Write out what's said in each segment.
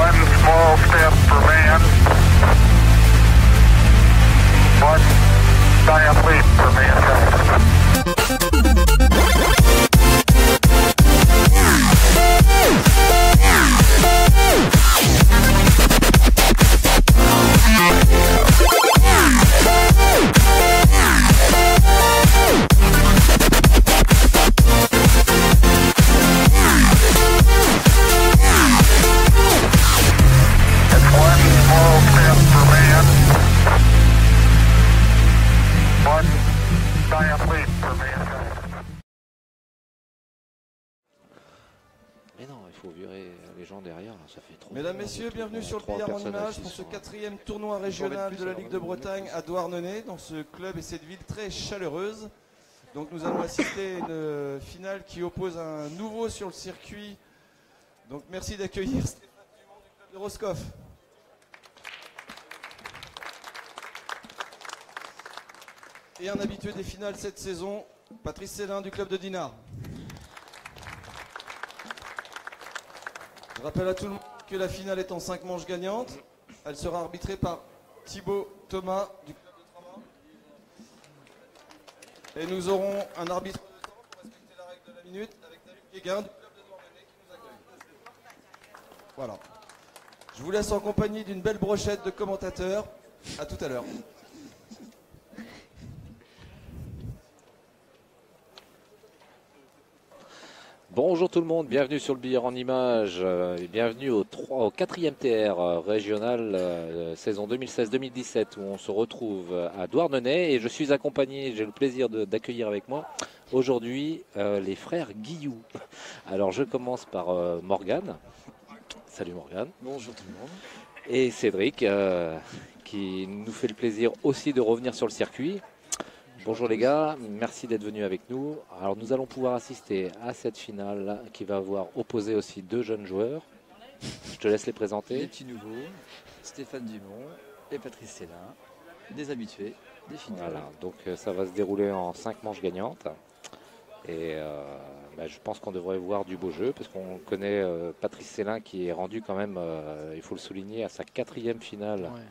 one small step for man, one giant leap for mankind. Mais non, il faut virer les gens derrière, ça fait trop. Mesdames, Messieurs, bienvenue sur le billard en images pour ce 4e tournoi régional de la Ligue de Bretagne à Douarnenez, dans ce club et cette ville très chaleureuse. Donc nous allons assister à une finale qui oppose un nouveau sur le circuit. Donc merci d'accueillir Stéphane Dumont du club de Roscoff. Et un habitué des finales cette saison, Patrice Célin du club de Dinard. Je rappelle à tout le monde que la finale est en 5 manches gagnantes. Elle sera arbitrée par Thibaut Thomas du club de Tramont. Et nous aurons un arbitre de temps pour respecter la règle de la minute avec David Guéguin du club de Douarnenez qui nous accueille. Voilà. Je vous laisse en compagnie d'une belle brochette de commentateurs. À tout à l'heure. Bonjour tout le monde, bienvenue sur le billard en images, et bienvenue au 4e TR régional saison 2016-2017 où on se retrouve à Douarnenez et je suis accompagné, j'ai le plaisir d'accueillir avec moi aujourd'hui les frères Guillou. Alors je commence par Morgane. Salut Morgane. Bonjour tout le monde. Et Cédric qui nous fait le plaisir aussi de revenir sur le circuit. Bonjour les gars, merci d'être venus avec nous. Alors nous allons pouvoir assister à cette finale qui va avoir opposé aussi 2 jeunes joueurs. Je te laisse les présenter. Les petits nouveaux, Stéphane Dumont et Patrice Célin, des habitués, des finales. Voilà, donc ça va se dérouler en 5 manches gagnantes. Et je pense qu'on devrait voir du beau jeu parce qu'on connaît Patrice Célin qui est rendu quand même, il faut le souligner, à sa 4e finale. Ouais.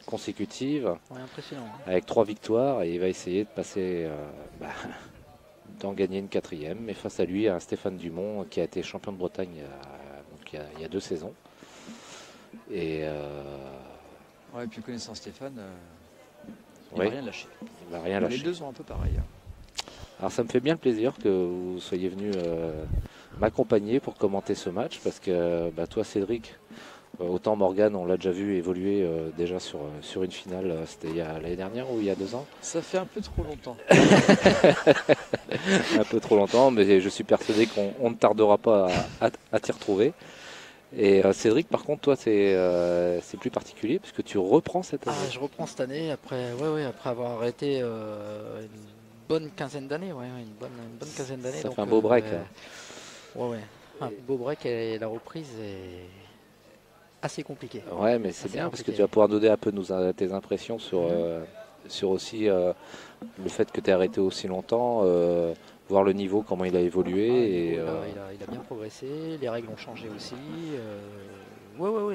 Consécutive, impressionnant. Avec 3 victoires et il va essayer de passer, d'en gagner une 4e, mais face à lui un Stéphane Dumont qui a été champion de Bretagne il y a 2 saisons. Et ouais, puis connaissant Stéphane, il va n'a rien lâché. Il va rien lâcher. Les deux sont un peu pareils. Alors ça me fait bien le plaisir que vous soyez venu m'accompagner pour commenter ce match parce que toi Cédric, autant Morgane, on l'a déjà vu évoluer déjà sur une finale, c'était l'année dernière ou il y a 2 ans. Ça fait un peu trop longtemps. Un peu trop longtemps, mais je suis persuadé qu'on ne tardera pas à t'y retrouver. Et Cédric, par contre, toi, c'est plus particulier puisque tu reprends cette année. Ah, je reprends cette année après avoir arrêté une bonne quinzaine d'années. Une bonne quinzaine d'années. Ça fait un beau break. Un beau break et la reprise est assez compliqué. Ouais, mais c'est bien parce que tu vas pouvoir donner un peu tes impressions sur aussi le fait que tu aies arrêté aussi longtemps, voir le niveau, comment il a évolué. Il a bien progressé, les règles ont changé aussi.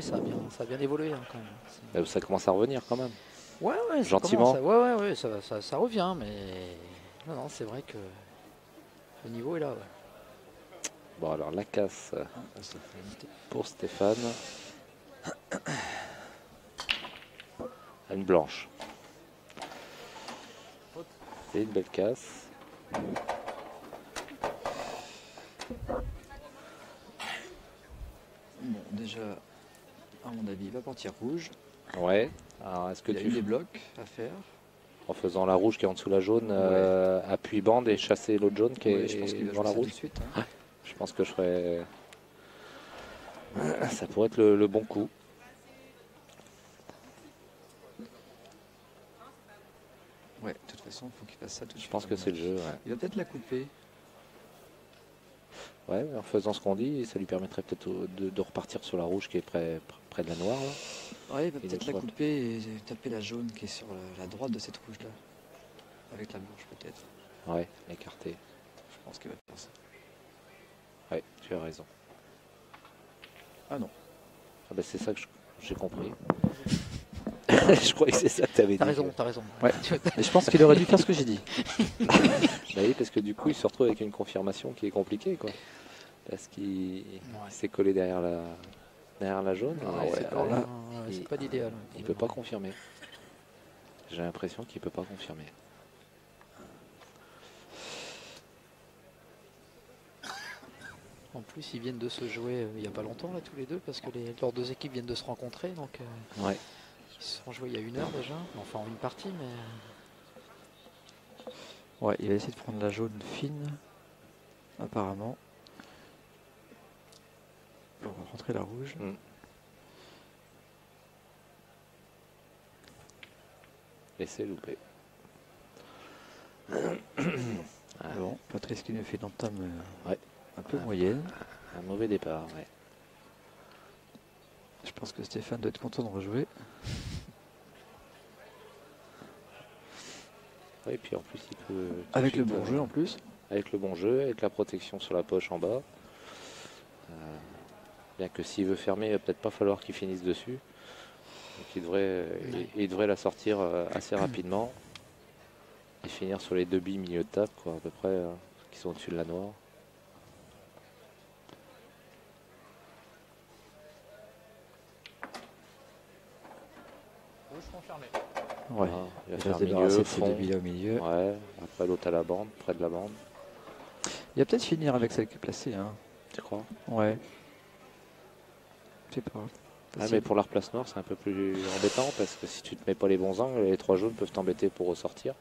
Ça a bien évolué quand même. Ça commence à revenir quand même. Ouais, gentiment. Ça revient, mais non, c'est vrai que le niveau est là. Ouais. Bon, alors la casse pour Stéphane. Une blanche. C'est une belle casse. Bon, déjà, à mon avis, il va partir rouge. Ouais. Alors, est-ce que il y a eu des blocs à faire. En faisant la rouge qui est en dessous la jaune, appui bande et chasser l'autre jaune qui est dans la rouge. Tout de suite, hein. Je pense que je ferais. Ça pourrait être le bon coup. Ouais, de toute façon, il faut qu'il fasse ça tout de suite. Je pense que c'est le jeu. Ouais. Il va peut-être la couper. Ouais, en faisant ce qu'on dit, ça lui permettrait peut-être de repartir sur la rouge qui est près de la noire. Là. Ouais, il va peut-être la couper et taper la jaune qui est sur la droite de cette rouge-là. Avec la blanche peut-être. Ouais, l'écarter. Je pense qu'il va faire ça. Ouais, tu as raison. Ah non. Ah bah, c'est ça que j'ai compris. Je croyais que c'est ça que tu avais dit. T'as raison, t'as raison. Ouais. Mais je pense qu'il aurait dû faire ce que j'ai dit. Bah oui, parce que du coup, il se retrouve avec une confirmation qui est compliquée, quoi. Parce qu'il s'est collé derrière la jaune. Ah et, ouais, alors là, c'est pas l'idéal. il peut pas confirmer. J'ai l'impression qu'il peut pas confirmer. En plus, ils viennent de se jouer il n'y a pas longtemps, là, tous les deux, parce que leurs deux équipes viennent de se rencontrer. Donc, Ouais. ils se sont joués il y a 1 heure déjà. Enfin, une partie, mais. Ouais, il va essayer de prendre la jaune fine, apparemment, pour rentrer la rouge. Et c'est loupé. Bon, Patrice qui nous fait une entame Ouais. un peu moyenne. Un mauvais départ, ouais. Je pense que Stéphane doit être content de rejouer. Ouais, et puis en plus, il peut... Avec le bon jeu en plus. Avec le bon jeu, avec la protection sur la poche en bas. Bien que s'il veut fermer, il va peut-être pas falloir qu'il finisse dessus. Donc il devrait la sortir assez rapidement. Et finir sur les 2 billes milieu de table, quoi, à peu près, qui sont au-dessus de la noire. Ouais. Ah, il va Il faire va se milieu, débarrasser de ces fond. 2 billes au milieu. Ouais, après l'autre à la bande, près de la bande. Il va peut-être finir avec celle qui est placée. Hein. Tu crois? Ouais. Je sais pas. Ah, mais pour la replace noire, c'est un peu plus embêtant parce que si tu te mets pas les bons angles, les 3 jaunes peuvent t'embêter pour ressortir.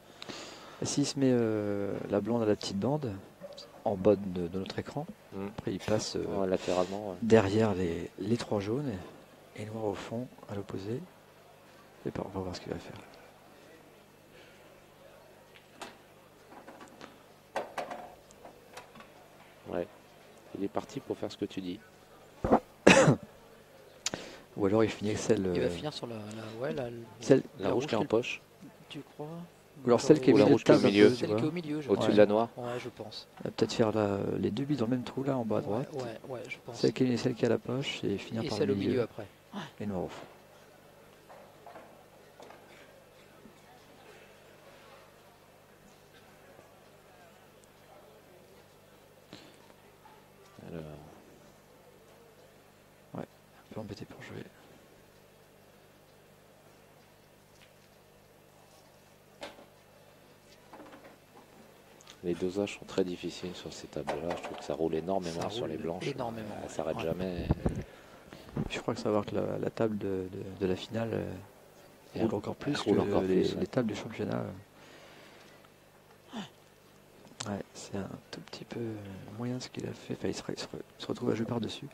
S'il se met la blonde à la petite bande, en bas de notre écran, après il passe Ouais, latéralement. Ouais. derrière les 3 jaunes et noir au fond, à l'opposé. Je sais pas, on va voir ce qu'il va faire. Ouais. Il est parti pour faire ce que tu dis. Ou alors il finit avec celle. Il va finir sur la celle, La rouge qui est en poche. Tu crois? ou alors celle qui est Ou la rouge qui est au milieu. Celle qui est au milieu, je Au-dessus pense. de la noire. Ouais, je pense. Il va peut-être faire les 2 billes dans le même trou là en bas à droite. Ouais, je pense. Celle qui est à la poche et finir Et par celle le au milieu après. et noir au fond. Alors, Un peu embêté pour jouer. les dosages sont très difficiles sur ces tableaux-là. Je trouve que ça roule énormément Ça sur roule les blanches. énormément, Ça s'arrête ouais. jamais. Je crois que ça va voir que la table de la finale Et roule encore plus roule que encore plus, ouais. les tables du championnat. Ouais, c'est un tout petit peu moyen ce qu'il a fait. Enfin, il se retrouve à jouer par-dessus.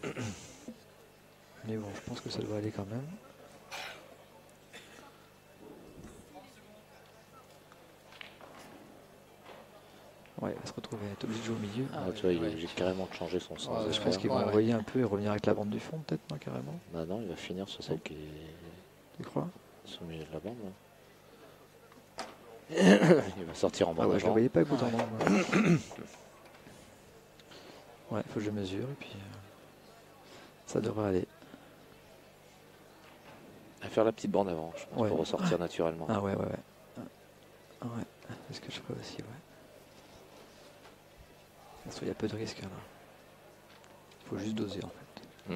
Mais bon, je pense que ça doit aller quand même. Ouais, il va se retrouver à être obligé de jouer au milieu. Ah, tu vois, il est obligé carrément de changer son sens. Ouais, Je pense qu'il va envoyer un peu et revenir avec la bande du fond, peut-être, non, carrément. Bah non, il va finir sur celle qui est Tu crois? sur le milieu de la bande. Là. Il va sortir en Ah bande ouais, je ne le avant. voyais pas écoutant. Ouais, il faut que je mesure et puis ça devrait aller. À faire la petite bande avant, je pense, Ouais. pour ressortir naturellement. Ah ouais. Ouais, c'est ce que je ferais aussi, ouais. Parce qu'il y a peu de risques là. Il faut juste doser en fait.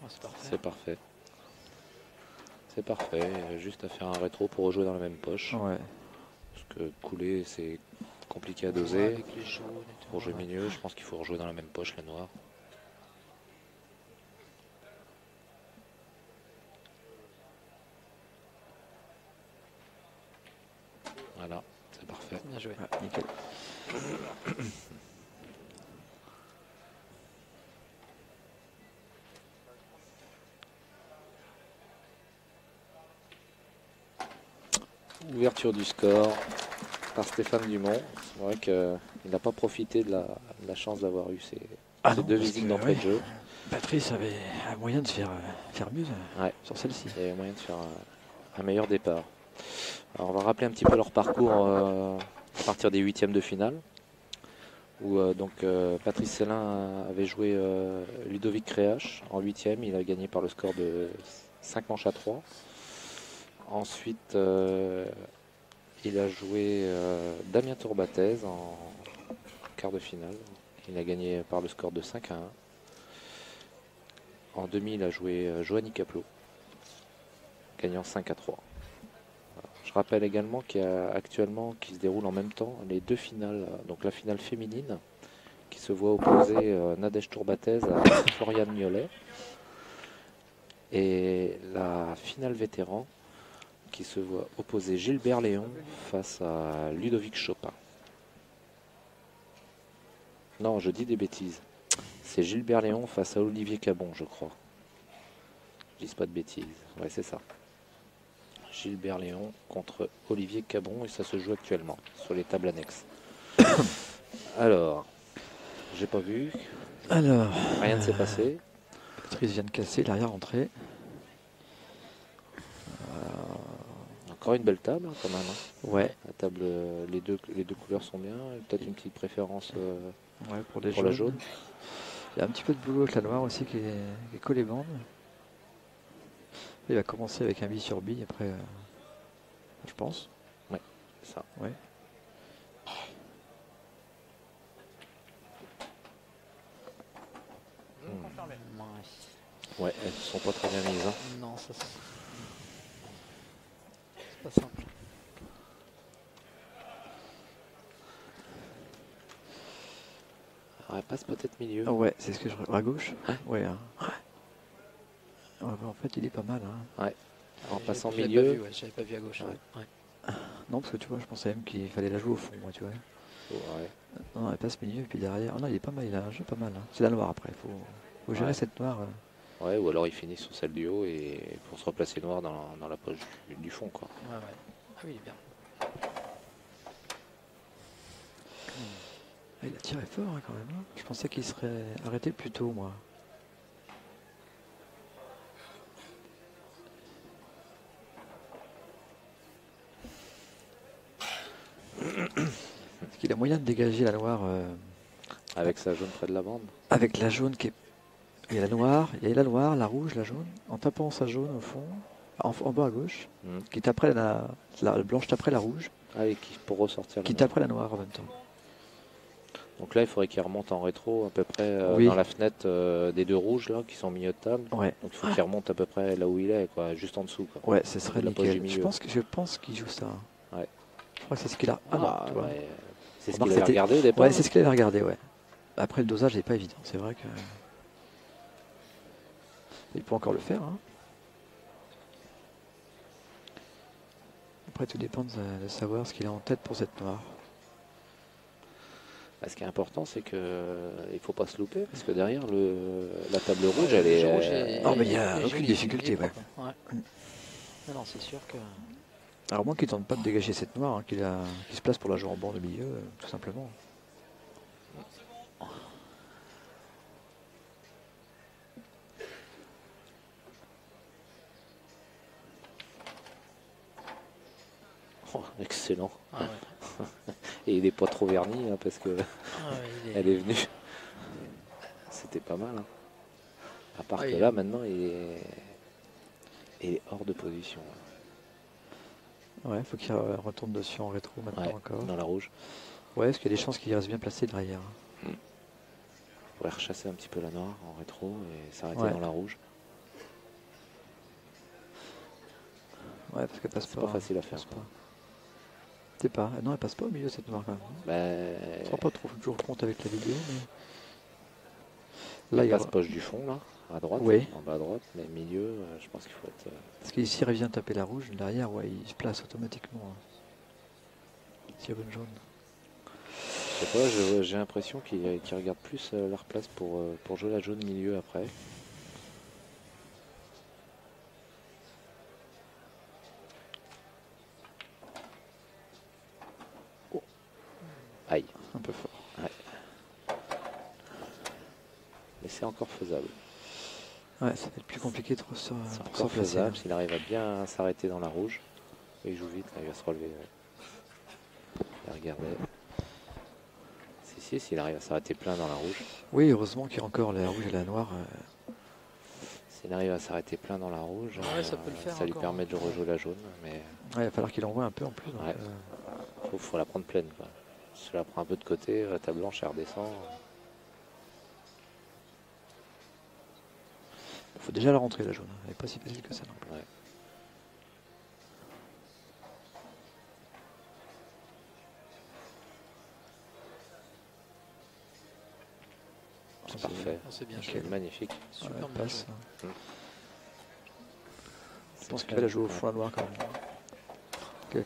C'est parfait. C'est parfait. C'est parfait. Il y a juste à faire un rétro pour rejouer dans la même poche. Ouais. Parce que couler, c'est compliqué à Ouais, doser. avec les jaunes et tout, Pour jouer ouais. milieu, je pense qu'il faut rejouer dans la même poche, la noire. Voilà, c'est parfait. Bien joué. Ouais, nickel. Ouverture du score. par Stéphane Dumont. C'est vrai qu'il n'a pas profité de la chance d'avoir eu ces deux visites d'entrée de jeu. Patrice avait un moyen de faire mieux sur celle-ci. Il y avait moyen de faire un meilleur départ. Alors, on va rappeler un petit peu leur parcours à partir des huitièmes de finale. Où Patrice Célin avait joué Ludovic Créache en huitième. Il a gagné par le score de 5 manches à 3. Ensuite, il a joué Damien Tourbatez en quart de finale. Il a gagné par le score de 5 à 1. En demi, il a joué Joanny Caplot, gagnant 5 à 3. Je rappelle également qu'il y a actuellement, qui se déroule en même temps, les deux finales. Donc la finale féminine, qui se voit opposer Nadège Tourbatez à Floriane Miolet. Et la finale vétéran, qui se voit opposer Gilbert Léon face à Ludovic Chopin. Non, je dis des bêtises. C'est Gilbert Léon face à Olivier Cabon, je crois. Je dis pas de bêtises. Ouais, c'est ça. Gilbert Léon contre Olivier Cabon, et ça se joue actuellement sur les tables annexes. Alors, j'ai pas vu. Alors, rien ne s'est passé. Patrice vient de casser l'arrière-entrée. Encore une belle table quand même. Ouais. La table, les deux couleurs sont bien. Peut-être une petite préférence pour la jaune. Il y a un petit peu de boulot avec la noire aussi qui est collé bande. Il va commencer avec un bille sur bille après, je pense. Ouais, c'est ça. Ouais. Ouais, elles sont pas très bien mises. Non, ça c'est pas simple. Alors, elle passe peut-être milieu. Ouais, c'est ce que je à gauche. Hein Ouais. En fait, il est pas mal. Ouais. En passant J'avais milieu. j'avais pas vu à gauche. Ouais. Non, parce que tu vois, je pensais même qu'il fallait la jouer au fond, moi, tu vois. Ouais. Non, elle passe milieu et puis derrière. Non, il est pas mal, il a un jeu pas mal. C'est la noire après. Faut gérer cette noire. Ouais, ou alors il finit sur celle du haut et pour se replacer noir dans la poche du fond, quoi. Ouais. Ah oui, il est bien. Il a tiré fort quand même. Je pensais qu'il serait arrêté plus tôt, moi. Est-ce qu'il a moyen de dégager la noire avec sa jaune près de la bande. Avec la jaune qui est... Il y a la noire, la rouge, la jaune. En tapant sa jaune au fond, en bas à gauche, qui taperait la blanche taperait la rouge. Ah oui, pour ressortir. Qui taperait la noire en même temps. Donc là, il faudrait qu'il remonte en rétro à peu près dans la fenêtre des deux rouges là, qui sont au milieu de table. Ouais. Donc il faut qu'il remonte à peu près là où il est, quoi, juste en dessous. Quoi. Ouais, ce serait nickel. Je pense qu'il joue ça. Ouais. Je crois que c'est ce qu'il a. Ouais. C'est ce qu'il avait regardé au départ. Ouais, c'est ce qu'il avait regardé, ouais. Après, le dosage n'est pas évident. C'est vrai que... Il peut encore le faire. Hein. Après, tout dépend de savoir ce qu'il a en tête pour cette noire. Ce qui est important, c'est qu'il ne faut pas se louper, parce que derrière, la table rouge, elle est... Non, mais il n'y a aucune difficulté. Ouais. Non, c'est sûr que... Alors, moi qui ne tente pas de dégager cette noire, hein, qui se place pour la jouer en bord de milieu, tout simplement. Oh, excellent. Ah ouais. Et il n'est pas trop verni, hein, parce que elle est venue. C'était pas mal. Hein. À part que là, maintenant, il est hors de position. Ouais, il faut qu'il retourne dessus en rétro maintenant encore. Dans la rouge. Ouais, est-ce qu'il y a des chances qu'il reste bien placé derrière? Il pourrait rechasser un petit peu la noire en rétro et s'arrêter dans la rouge. Ouais, parce qu'elle passe pas. C'est pas facile à faire. C'est pas. Non, elle passe pas au milieu cette noire quand même. Je ne rends pas toujours compte avec la vidéo, mais. Là, il passe poche du fond, là, à droite. Oui. En bas à droite, mais milieu, je pense qu'il faut être. Parce qu'ici, il revient taper la rouge, derrière, il se place automatiquement. S'il y a une jaune. Je sais pas, j'ai l'impression qu'il regarde plus la replace pour jouer la jaune milieu après. Mais c'est encore faisable. Ouais, ça va être plus compliqué de C'est encore faisable s'il arrive à bien s'arrêter dans la rouge. Il joue vite, il va se relever. Regardez. S'il arrive à s'arrêter plein dans la rouge. Oui, heureusement qu'il y a encore la rouge et la noire. S'il arrive à s'arrêter plein dans la rouge, ça peut le faire ça lui permet de rejouer la jaune. Mais il va falloir qu'il envoie un peu en plus. Faut la prendre pleine. Quoi. Si tu la prends un peu de côté, ta blanche elle redescend. Il faut déjà la rentrer la jaune. Elle n'est pas si facile que ça non plus. Ouais. C'est parfait. C'est bien joué. Magnifique. Super bien passe. Je pense qu'il va la jouer au fond à noir quand même.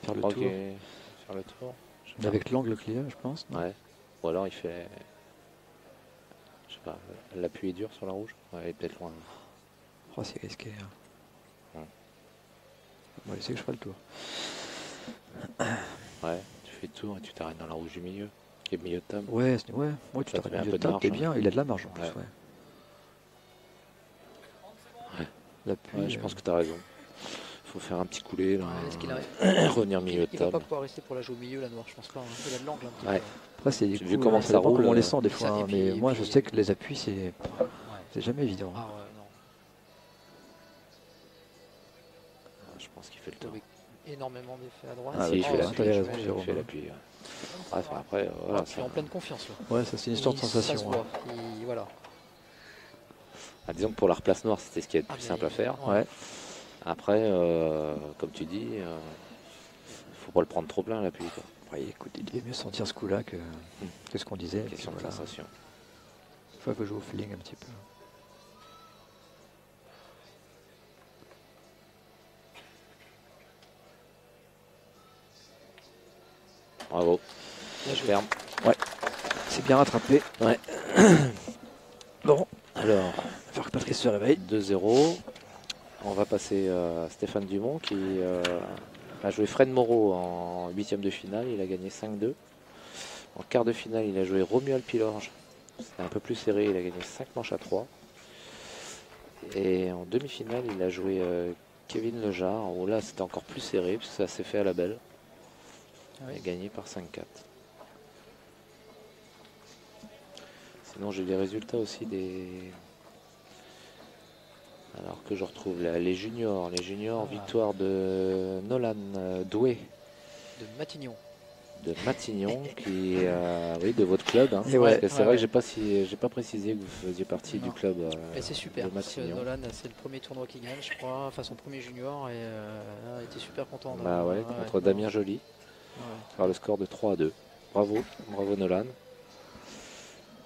Faire le tour. Faire le tour. Avec l'angle qu'il y a, je pense. Ouais. Ou alors il fait. Je sais pas. L'appui est dur sur la rouge. Ouais, il est peut-être loin. Oh, c'est risqué. Bon, il sait que je ferai le tour. Ouais, tu fais le tour et tu t'arrêtes dans la rouge du milieu. Qui est milieu de table. Ouais, tu t'arrêtes dans le milieu de table, t'es bien. Il a de la marge en plus. Ouais. L'appui, je pense que tu as raison. Il faut faire un petit coulé. Là, est-ce qu'il arrive revenir milieu de table. Il va pas pouvoir rester pour la jouer au milieu, la noire, je pense pas. Il a de l'angle un petit peu. Après, c'est des vu comment ça roule. Comment on les sent des fois. Ça, mais moi, je sais que les appuis, c'est jamais évident. Ah ouais, non. Je pense qu'il fait le tour. Avec énormément d'effets à droite. Il fait l'appui. Après, voilà. Il est en pleine confiance là. Ouais, ça c'est une histoire de sensation. Voilà. Disons que pour la replace noire, c'était ce qui est le plus simple à faire. Ouais. Après, comme tu dis, faut pas le prendre trop plein l'appui. Ouais, écoute, il est mieux sentir ce coup-là que ce qu'on disait. Question de sensation. Il faut jouer au feeling un petit peu. Bravo. Bien joué. Ferme. Ouais. C'est bien rattrapé. Ouais. Bon. Alors, il va falloir que Patrice se réveille. 2-0. On va passer à Stéphane Dumont qui a joué Fred Moreau en 8e de finale. Il a gagné 5-2. En quart de finale, il a joué Romuald Pilorge. C'était un peu plus serré. Il a gagné 5 manches à 3. Et en demi-finale, il a joué Kevin Lejar. Où là, c'était encore plus serré puisque ça s'est fait à la belle. Il a gagné par 5-4. Sinon, j'ai des résultats aussi des... Alors que je retrouve les juniors. Les juniors, victoire de Nolan Doué. De Matignon. De Matignon, qui oui, de votre club. Hein. C'est vrai que j'ai pas précisé que vous faisiez partie du club. Et c'est super. Parce que Nolan, c'est le premier tournoi qu'il gagne, je crois. Enfin, son premier junior. Et il était super content. Bah ouais, contre Damien Joly. Par le score de 3-2. Bravo Nolan.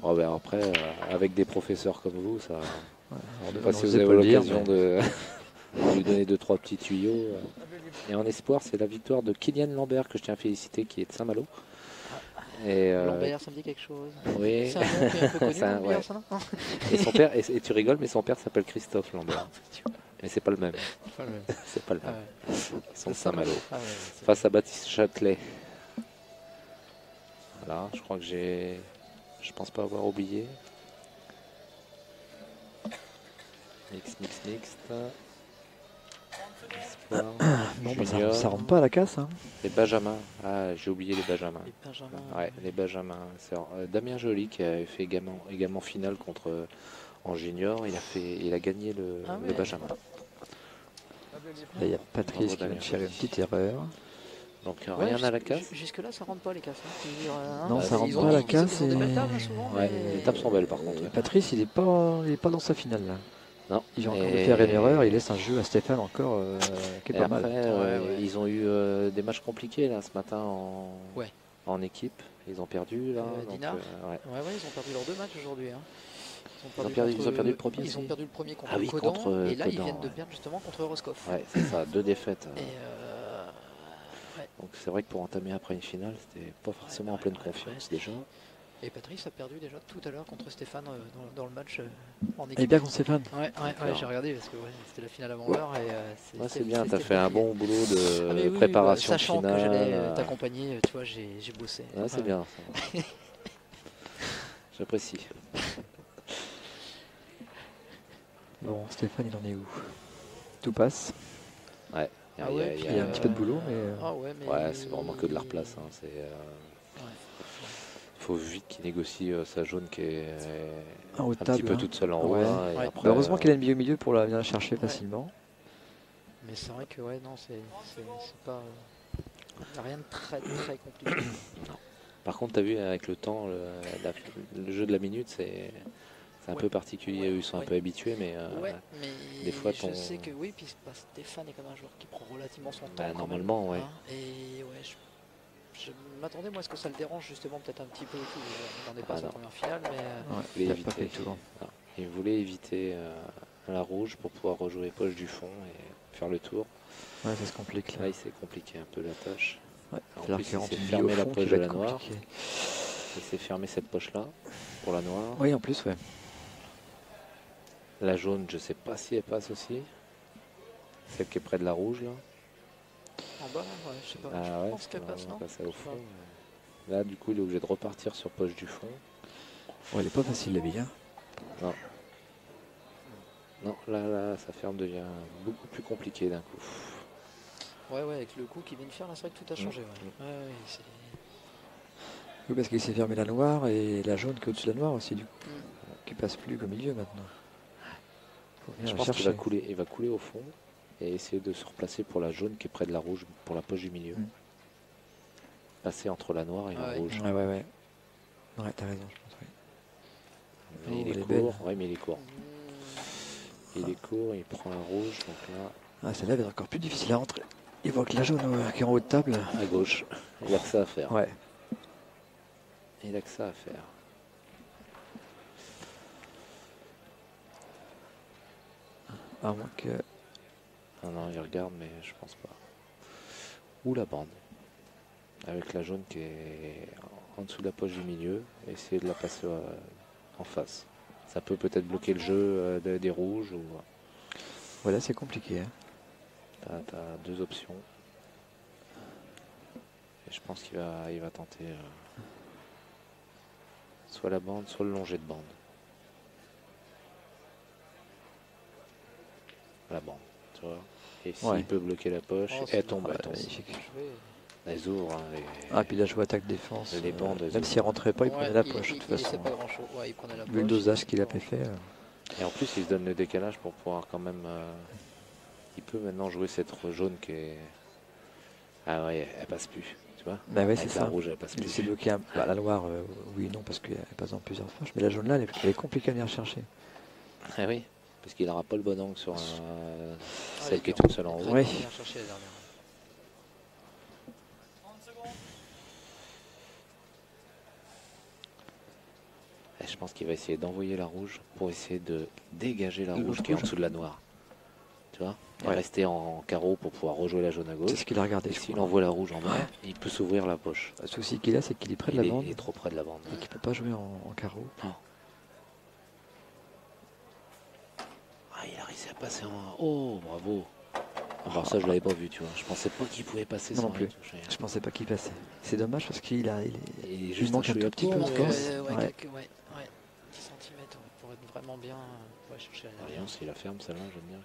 Bon, ben après, avec des professeurs comme vous, ça. Je ne sais pas si vous avez l'occasion de lui donner 2-3 petits tuyaux. Et en espoir, c'est la victoire de Kylian Lambert que je tiens à féliciter, qui est de Saint-Malo. Lambert, ça me dit quelque chose. Oui. C'est un nom qui est un peu connu, Lambert, ça, non? Et son père, et tu rigoles, mais son père s'appelle Christophe Lambert. Mais c'est pas le même. C'est pas le même. Ils sont de Saint-Malo. Face à Baptiste Châtelet. Voilà, je crois que je pense pas avoir oublié. Mixte. Espoir, non, bah ça rentre pas à la casse. Hein. Les Benjamins. Ah, j'ai oublié les Benjamins. Les Benjamins. C'est Damien Joly qui a fait également finale contre en junior. Il a gagné le Benjamin. Là, il y a Patrice qui vient de faire une petite erreur. Donc rien à la casse. Jusque-là, ça rentre pas les casses. Non, ça rentre pas à la casse. Ils ont des belles tables, souvent, les tables sont belles par contre. Patrice, il est pas dans sa finale là. Non. Il vient encore de faire une erreur. Il laisse un jeu à Stéphane encore qui est pas mal. Ils ont eu des matchs compliqués là ce matin en équipe. Ils ont perdu là. Dinard. Ils ont perdu leurs 2 matchs aujourd'hui. Hein. Ils ont perdu le premier. Ils ont perdu le premier contre Codan. Et là, ils viennent de perdre justement contre Roscoff. Ouais, c'est ça, 2 défaites. Donc c'est vrai que pour entamer après une finale, c'était pas forcément en pleine confiance déjà. Et Patrice a perdu déjà tout à l'heure contre Stéphane dans le match en équipe. Et bien contre Stéphane. Ouais, j'ai regardé parce que c'était la finale avant l'heure. C'est bien, tu as fait un bon boulot de préparation sachant finale. Sachant que j'allais t'accompagner, tu vois, j'ai bossé. C'est bien. J'apprécie. Bon, Stéphane, il en est où? Tout passe. Ouais. Ah ouais, Il y a un petit peu de boulot, mais Ah ouais, mais Ouais, c'est vraiment que de la replace. Hein. Faut vite qu'il négocie sa jaune qui est en haut un de petit table. peu hein. toute seule en haut. Ouais. Hein, et Ouais. après, Bah, heureusement qu'il a une milieu au milieu pour la venir chercher Ouais. facilement. Mais c'est vrai que ouais, non, c'est pas. Il n'y a rien de très très compliqué. Par contre, tu as vu avec le temps, le jeu de la minute, c'est un peu particulier. Eux, ils sont un peu habitués, mais Ouais, mais des fois, je sais que oui, puis Stéphane est comme un joueur qui prend relativement son temps. quand normalement, même, ouais. hein. Et ouais, je m'attendais moi à ce que ça le dérange justement peut-être un petit peu et tout. Il n'en est pas à sa non. première finale, mais Ouais, Il il a voulait pas fait le éviter. tour. Non. Il voulait éviter la rouge pour pouvoir rejouer poche du fond et faire le tour. Ouais, ça se complique là. Là, il s'est compliqué un peu la tâche. Ouais, En c'est-à-dire plus, qu'il il rentre s'est une fermé bille au la fond poche qui de va la être noire. compliquée. Il s'est fermé cette poche-là pour la noire. Oui, en plus, ouais. La jaune, je sais pas si elle passe aussi. Celle qui est près de la rouge, là. en bas, ouais, je sais pas. Ah je ouais, pense qu'elle passe, non? passer au fond. Là, du coup, il est obligé de repartir sur poche du fond. Ouais, elle est pas facile la bille. Hein. Non. Non, là, sa ferme devient beaucoup plus compliquée d'un coup. Ouais, avec le coup qu'il vient de faire, là, c'est vrai que tout a changé. Ouais. Ouais, c'est- Oui, parce qu'il s'est fermé la noire et la jaune qui est au-dessus de la noire aussi, du coup. Mm. Qui passe plus qu'au milieu maintenant. Faut venir Je la pense qu'il chercher. va couler au fond et essayer de se replacer pour la jaune qui est près de la rouge, pour la poche du milieu. Passer entre la noire et la rouge. Ouais. Ouais, t'as raison, je pense. Oui. Mais Oh, il elle est est court, belle. ouais, mais il est court. Il est court, il prend la rouge, donc là, Ah, celle-là va être encore plus difficile à rentrer. Il voit que la jaune qui est en haut de table. à gauche. Il a que ça à faire. Ouais. Il a que ça à faire. À moins que. Non, il regarde, mais je pense pas. Ou la bande. Avec la jaune qui est en dessous de la poche du milieu. Essayer de la passer en face. Ça peut peut-être bloquer le jeu des rouges. Ou Voilà, c'est compliqué. Hein. t'as deux options. Et je pense qu'il va tenter soit la bande, soit le longé de bande. La bande, tu vois. Et s'il Ouais. peut bloquer la poche, Oh, elle tombe. Ouais, elle tombe. magnifique. joué. Elles ouvrent. Hein, Ah, puis là, je vois attaque-défense. Les bandes, elles même ouvrent. s'il rentrait pas, il Ouais, prenait la poche, de il toute laissait façon. pas grand chose. Ouais, il prenait la Vu le poche, dosage il qu'il laissait avait pas fait. Et en plus, il se donne le décalage pour pouvoir quand même. Il peut maintenant jouer cette jaune qui est. Ah ouais, elle passe plus. Tu vois. Bah ouais, c'est Avec la ça. rouge, elle passe Il plus. s'est bloqué la noire, oui et non, parce qu'elle passe dans plusieurs poches. Mais la jaune là, elle est compliquée à venir chercher. Ah oui, parce qu'il n'aura pas le bon angle sur Ah, celle il qui est était toute seule en haut. très Ouais. bien cherché la dernière. Et je pense qu'il va essayer d'envoyer la rouge pour essayer de dégager la L'autre rouge qui est en rouge. dessous de la noire. Tu vois. Et Ouais. rester en carreau pour pouvoir rejouer la jaune à C'est gauche. ce qu'il a regardé. Et je s'il crois. envoie la rouge en bas, il peut s'ouvrir la poche. Le souci qu'il a, c'est qu'il est près de la bande Il est trop près de la bande. et qu'il peut pas jouer en carreau. Ah, il a réussi à passer en. Oh, bravo. Alors ça, je l'avais pas vu, tu vois. Je pensais pas qu'il pouvait passer Non, sans non rien plus. toucher. Je pensais pas qu'il passait. C'est dommage parce qu'il a, il est- Il est il juste manque un chouïa tout petit court, peu de mais- force. Ouais, Ouais. 10 cm pour être vraiment bien chercher la dernière. Voyons s'il la ferme, celle-là, j'aime bien.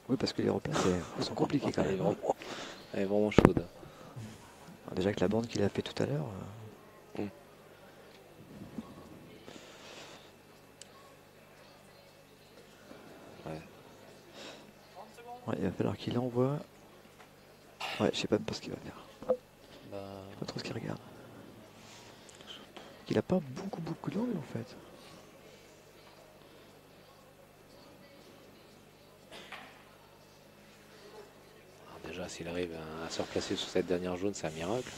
Oui, parce que les replaces elles sont compliquées quand Elle est même. vraiment, elle est vraiment chaude. Alors, déjà que la bande qu'il a fait tout à l'heure. Ouais. Ouais, il va falloir qu'il envoie. Ouais, je sais pas ce qu'il va faire. Bah, Je sais pas trop ce qu'il regarde. Il a pas beaucoup d'angle en fait. Alors déjà, s'il arrive à se replacer sur cette dernière jaune, c'est un miracle.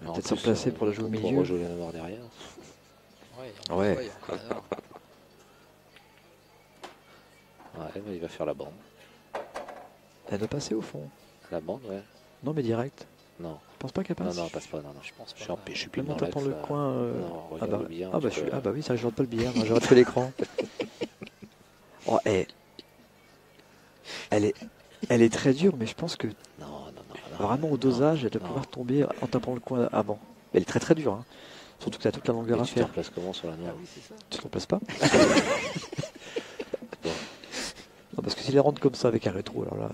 Mais en Peut-être se plus, replacer pour la jouer au pour milieu. rejouer la noire derrière. ouais, Ouais. il y a encore la noire. Ouais, bah, il va faire la bande. Elle doit passer au fond. La bande, ouais. Non, mais direct. Non, Je pense pas qu'elle passe. non, passe pas. Non. Je pense Je pas. suis plus Même en dans tapant l'axe, le coin. Non, regarde le billard, tu peux- ah bah oui, ça je regarde pas le billard. Moi, je regarde que l'écran. Oh, elle est très dure, mais je pense que Non. vraiment au dosage, elle doit non. pouvoir tomber en tapant le coin avant. Mais elle est très dure. Hein. Surtout que tu as toute la longueur Et à tu te faire. replaces comment sur la noire? Ah oui, c'est ça. Tu te replaces pas? Non, parce que s'il les rentre comme ça avec un rétro, alors là.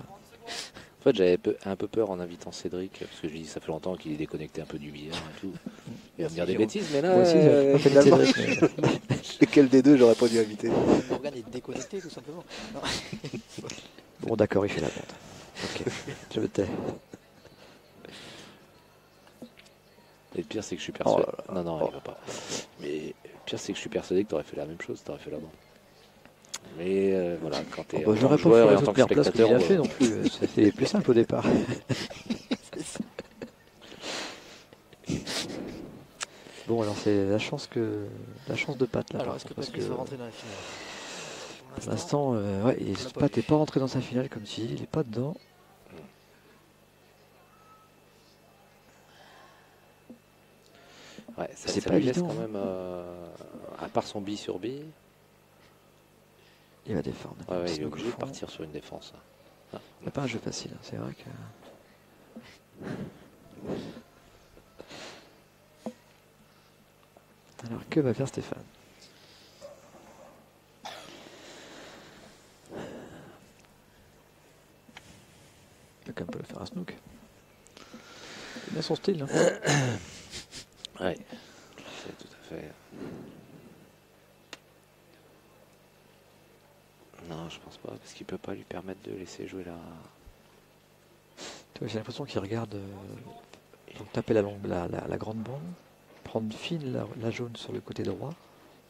En fait, j'avais un peu peur en invitant Cédric, parce que je dis ça fait longtemps qu'il est déconnecté un peu du billard et tout. Il va me dire des bêtises, mais là, Moi aussi, j'avais pas fait de finalement, Cédric, mais- lequel des deux j'aurais pas dû inviter? Morgane est déconnecté tout simplement. Non. Bon, d'accord, il fait la bande. Ok, je me tais. Et le pire, c'est que je suis persuadé. Oh là là. Non, non, il va pas. Mais le pire, c'est que je suis persuadé que tu aurais fait la même chose, tu aurais fait la bande. Mais voilà, quand tu es en tant J'aurais que pas joueur fait et la en tant toute que meilleure place qu'il a spectateur, fait non plus. C'était plus simple au départ. Bon, alors c'est la chance de Pat là. Alors par est-ce que contre, parce Patrice va rentrer dans la finale? pour l'instant, ouais, et Pat n'est pas rentré dans sa finale comme si il n'est pas dedans. ouais, c'est ça pas lui laisse évident, quand même, à part son bille sur bille, Il va défendre. ouais, il est Snook obligé au de fond. partir sur une défense. Ah, C'est pas un jeu facile, hein, c'est vrai que. Alors que va faire Stéphane? Il va quand même pas le faire un Snook. C'est bien son style. Hein. ouais, c'est tout à fait. Non, je pense pas, parce qu'il peut pas lui permettre de laisser jouer la. Tu vois, j'ai l'impression qu'il regarde donc taper la grande bande, prendre fine la jaune sur le côté droit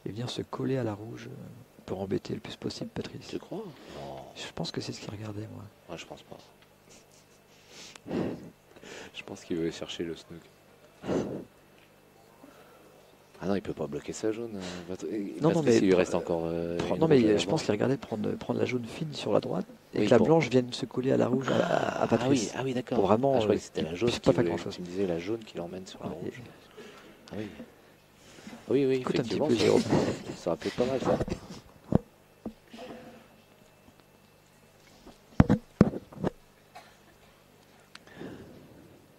et venir se coller à la rouge pour embêter le plus possible Patrice. Tu crois? Non, Je pense que c'est ce qu'il regardait moi. moi je pense pas. Je pense qu'il veut chercher le snook. Ah non, il peut pas bloquer sa jaune. Non, Parce non, que mais s'il lui reste encore. non mais je pense qu'il regardait prendre la jaune fine sur la droite et Oui, que la pour- blanche vienne se coller à la rouge à Patrice. Ah oui, d'accord. Pour vraiment, je croyais que c'était la jaune c'est qui pas voulait- grand-chose. Tu me disais la jaune qui l'emmène sur la Ouais, rouge. Ah oui. Oui, oui, Écoute un petit effectivement. peu, Jérôme. Ça aurait pu être pas mal ça.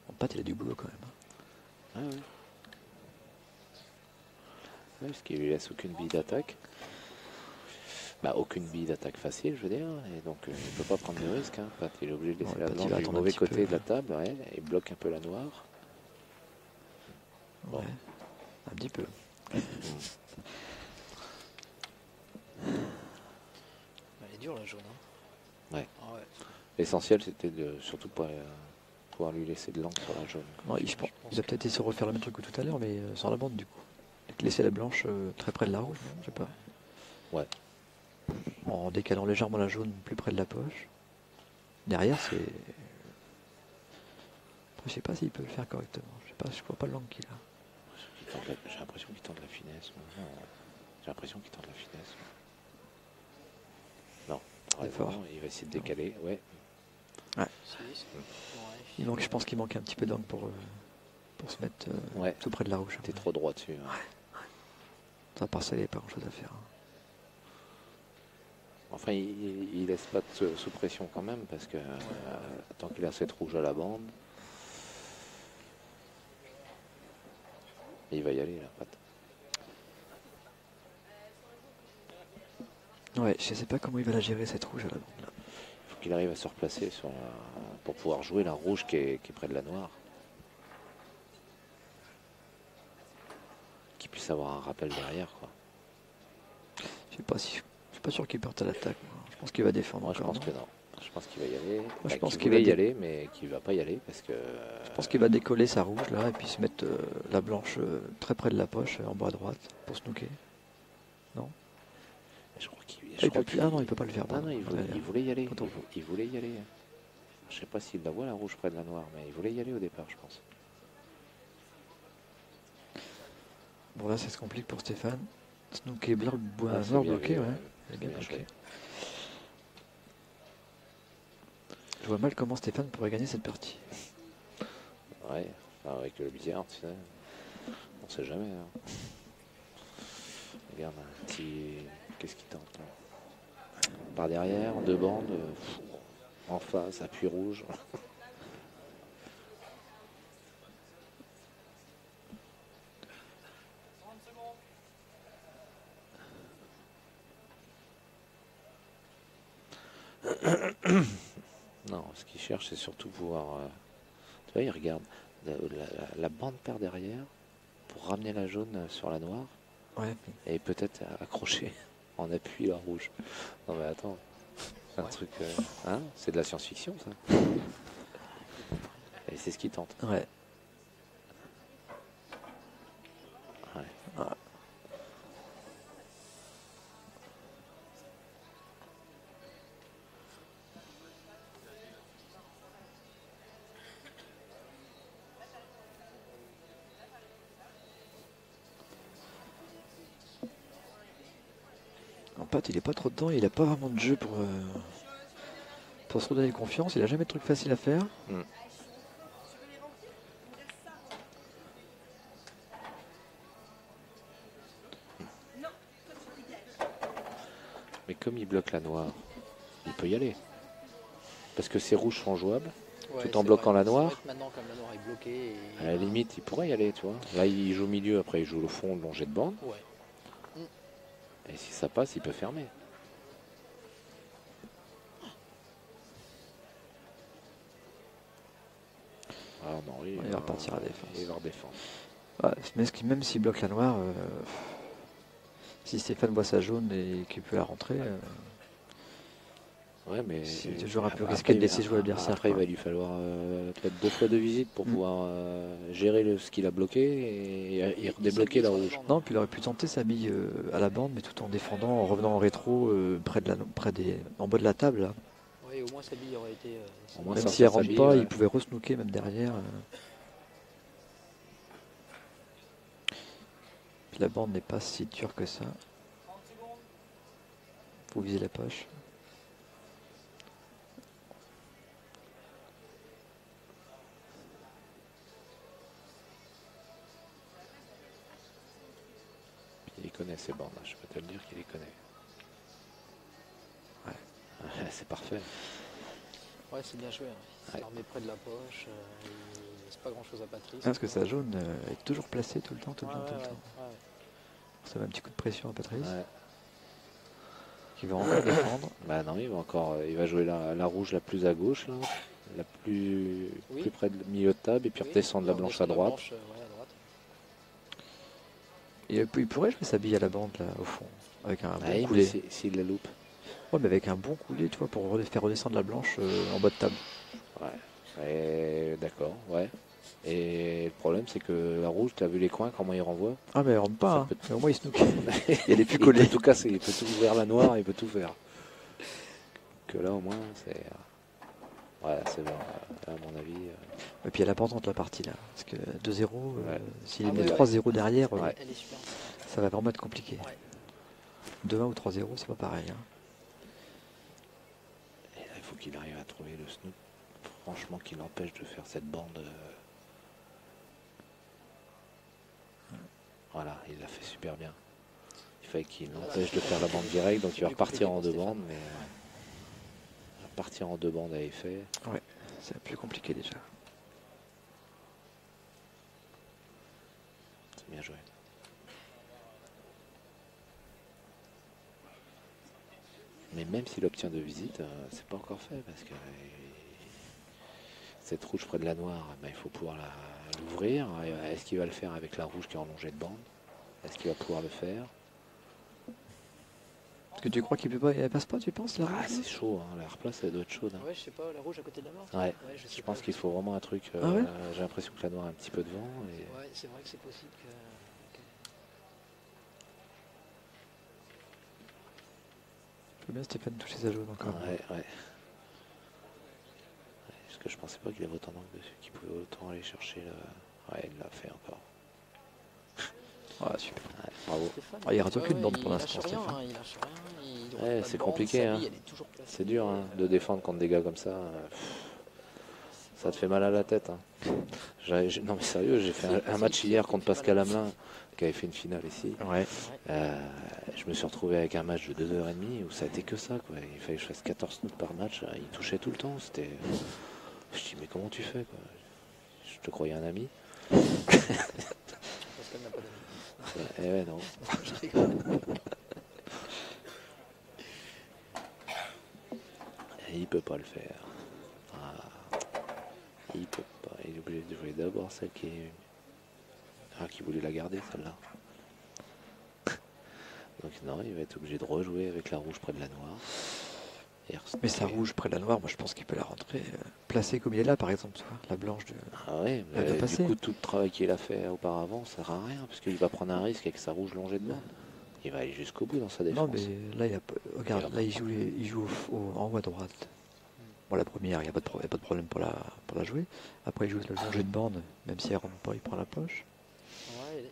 Bon, Pat il a du boulot quand même. Ah oui. Ouais, parce qu'il lui laisse aucune bille d'attaque. Bah, aucune bille d'attaque facile, je veux dire. Et donc, il peut pas prendre de risque. Hein. Pat, il est obligé de laisser Ouais, la Pat, il blanche va du attendre un mauvais petit côté peu. de la table. Ouais, et bloque un peu la noire. Bon. Ouais, un petit peu. Elle est dure la jaune. Hein. Ouais. Ah ouais. L'essentiel, c'était de surtout pas pouvoir lui laisser de l'encre sur la jaune. Non, il a peut-être essayé de se refaire le même truc que tout à l'heure mais sans la bande du coup. Laisser la blanche très près de la rouge, non, je sais pas. Ouais. En décalant légèrement la jaune plus près de la poche. Derrière, c'est. Après, je sais pas s'il peut le faire correctement. Je sais pas, je vois pas l'angle qu'il a. J'ai l'impression qu'il tente la finesse. Moi. Non, j'ai l'impression qu'il tente la finesse. Non. C'est fort. Il va essayer de décaler. Ouais. Six. Ouais. Je pense qu'il manque un petit peu d'angle pour se mettre Ouais. tout près de la rouge. T'es trop droit dessus. Hein. À part ça, il n'y a pas grand chose à faire. Hein. Enfin, il laisse pas sous pression quand même parce que tant qu'il a cette rouge à la bande, il va y aller là, Pat. Ouais, je sais pas comment il va la gérer cette rouge à la bande. Là. Il faut qu'il arrive à se replacer pour pouvoir jouer la rouge qui est près de la noire. Qu'il puisse avoir un rappel derrière, quoi. Je sais pas si. Je suis pas sûr qu'il parte à l'attaque. Moi. Je pense qu'il va défendre. Moi, je encore, pense non que non. Je pense qu'il va y aller. je pense qu'il qu'il voulait va y aller, mais qu'il va pas y aller parce que. Je pense qu'il va décoller sa rouge là et puis se mettre la blanche très près de la poche en bas à droite pour snooker. Je crois qu'il. Ah, il peut plus. Ah non, il peut pas le faire. Non, pardon. non, il voulait y aller. Autant. Il voulait y aller. Je sais pas s'il la voit la rouge près de la noire, mais il voulait y aller au départ, je pense. Bon là, ça se complique pour Stéphane. Snooker blanc, Ah, c'est noir bien bloqué, vu, ouais. c'est Bien bien bloqué. joué. Je vois mal comment Stéphane pourrait gagner cette partie. Ouais, enfin, avec le billard, tu sais, on sait jamais. Hein. Regarde, un petit. Qu'est-ce qu'il tente là? Par derrière, deux bandes, en face, appui rouge. Non, ce qu'il cherche, c'est surtout pouvoir... tu vois, il regarde la bande par derrière pour ramener la jaune sur la noire. Ouais. Et peut-être accrocher en appui la rouge. Non mais attends, c'est un truc... hein, c'est de la science-fiction, ça. Et c'est ce qu'il tente. Ouais. Ouais. Ah. En Pat, il est pas trop dedans, il a pas vraiment de jeu pour se redonner confiance, il a jamais de truc facile à faire. Mais comme il bloque la noire, il peut y aller. Parce que ces rouges sont jouables, Ouais, tout en c'est bloquant vrai. la noire. C'est vrai que maintenant, comme la noire est bloquée. À la limite, il pourrait y aller, tu vois. Là, il joue au milieu, après il joue au fond, le jet de bande. Ouais. Et si ça passe, il peut fermer. Ah non, Il va repartir à la défense. Il va redéfendre. Ouais, mais même s'il bloque la noire, si Stéphane voit sa jaune et qu'il peut la rentrer, Ouais, mais c'est toujours un peu après, risqué de laisser jouer l'adversaire. Après, il va lui falloir peut-être 2 fois de visite pour pouvoir gérer ce qu'il a bloqué et redébloquer la rouge. Non, puis il aurait pu tenter sa bille à la bande, mais tout en défendant, en revenant en rétro, en bas de la table. Là. Oui, au moins sa bille aurait été. Au moins, Même ça si elle fait sa rentre bille, pas, ouais. il pouvait resnooker même derrière. Puis la bande n'est pas si dure que ça. Faut viser la poche. Il les connaît ces bandes, je peux te le dire qu'il les connaît. Ouais. C'est parfait. Ouais, c'est bien joué. Il Ouais. la remet près de la poche. Il laisse pas grand chose à Patrice. Parce que sa jaune est toujours placée tout le temps, tout le temps, tout le temps. Ouais. Ça met un petit coup de pression à Patrice, Ouais. qui va encore défendre. Bah non, il va jouer la rouge la plus à gauche, là, la plus près du milieu de table, et puis redescendre la blanche à droite. Ouais, à droite. Et il pourrait jouer sa bille à la bande, là, au fond, avec un bon Ouais, coulé. mais s'il la loupe. Ouais, mais avec un bon coulé, tu vois, pour faire redescendre la blanche en bas de table. Ouais. D'accord, ouais. Et le problème, c'est que la rouge, tu as vu les coins, comment il renvoie. Ah, mais elle rentre pas, Ça hein. peut- Mais au moins il snook. Il est plus Il collé. peut tout casser, il peut tout ouvrir la noire, il peut tout faire. Que là, au moins, c'est... Ouais, c'est bon, à mon avis... Et puis elle est importante la partie là. Parce que 2-0, s'il Ah met ouais, 3-0 derrière, Elle est super. ça va vraiment être compliqué. Ouais. 2-1 ou 3-0, c'est pas pareil. Hein. Et là, il faut qu'il arrive à trouver le snoop. Franchement, qui l'empêche de faire cette bande. Voilà, il l'a fait super bien. Il fallait qu'il l'empêche de faire la bande directe, donc il va repartir en 2 bandes, mais il va partir en 2 bandes à effet. Ouais, c'est plus compliqué déjà. C'est bien joué. Mais même s'il obtient 2 visites, c'est pas encore fait parce que cette rouge près de la noire, il faut pouvoir l'ouvrir. Est-ce qu'il va le faire avec la rouge qui est en longée de bande? Est-ce qu'il va pouvoir le faire? Est-ce que tu crois qu'il peut pas, elle passe pas, tu penses là? Ah, c'est chaud, hein. La replace, elle doit être chaude. Hein. Ouais, je sais pas, la rouge à côté de la noire. Ouais, je sais je pense pas. qu'il faut vraiment un truc. Ah ouais, j'ai l'impression que la noire a un petit peu de vent. Et... Ouais, c'est vrai que c'est possible que. Il faut bien Stéphane toucher sa jaune encore. Ouais. Parce que je pensais pas qu'il avait autant d'angle dessus, qu'il pouvait autant aller chercher le. Ouais, il l'a fait encore. Ah, super. Ouais, bravo. Stéphane, Ah, il rate aucune bande il pour l'instant, lâche rien, Stéphane. hein, il lâche rien, il doit Ouais, pas de c'est bande, compliqué, sa hein. bille, elle est toujours placée. C'est dur hein, de défendre contre des gars comme ça. Ça te fait mal à la tête. Hein. Non mais sérieux, j'ai fait un match hier contre Pascal Hamelin qui avait fait une finale ici. Ouais. Je me suis retrouvé avec un match de 2h30 où ça a été que ça. Quoi. Il fallait que je fasse 14 snoots par match. Il touchait tout le temps. C'était... Je dis mais comment tu fais quoi? Je te croyais un ami. Pascal n'a pas d'amis. Eh ouais non. Je rigole. il peut pas le faire. Ah, il peut pas. Il est obligé de jouer d'abord celle qui est... Ah, qui voulait la garder, celle-là. Donc non, il va être obligé de rejouer avec la rouge près de la noire. Mais sa rouge près de la noire, moi je pense qu'il peut la rentrer placée comme il est là, par exemple, tu vois, la blanche de... Ah ouais, mais du coup, tout le travail qu'il a fait auparavant, ça sert à rien, parce qu'il va prendre un risque avec sa rouge longée de bande. Il va aller jusqu'au bout dans sa défense. Non, mais là, regarde, là il joue en haut à droite. Bon, la première, il n'y a pas de problème pour la jouer. Après, il joue la longée de bande, même si elle rentre pas, il prend la poche.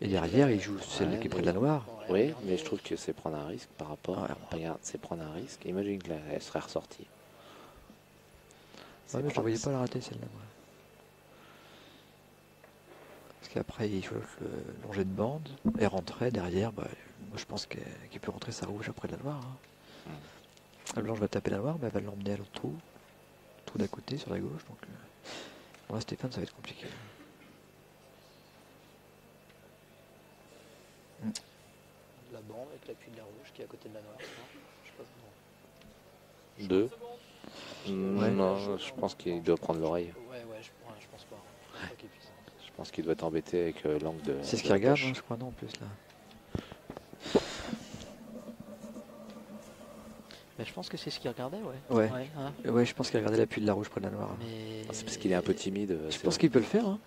Et derrière, il joue celle qui est près de la noire. Oui, mais je trouve que c'est prendre un risque par rapport... Regarde, c'est prendre un risque. Imagine qu'elle serait ressortie. Ouais, mais je ne voyais pas la rater, celle-là. Parce qu'après, il joue le longée de bande. Et rentrait derrière, moi je pense qu'il peut rentrer sa rouge après de la noire. Hein. La blanche va taper la noire, mais elle va l'emmener à l'autre trou. Trou d'à côté, sur la gauche. Donc, pour là, Stéphane, ça va être compliqué. La bande avec l'appui de la rouge qui est à côté de la noire. Je sais pas comment. 2. Non, je pense qu'il doit prendre l'oreille. Ouais, je pense pas. Je pense qu'il doit être embêté avec l'angle de... C'est ce qu'il regarde, hein, je crois, non, en plus, là. Mais je pense que c'est ce qu'il regardait, Ouais. Hein. Ouais, je pense qu'il regardait l'appui de la rouge près de la noire. Mais... C'est parce qu'il est un peu timide. Je pense qu'il peut le faire. Hein.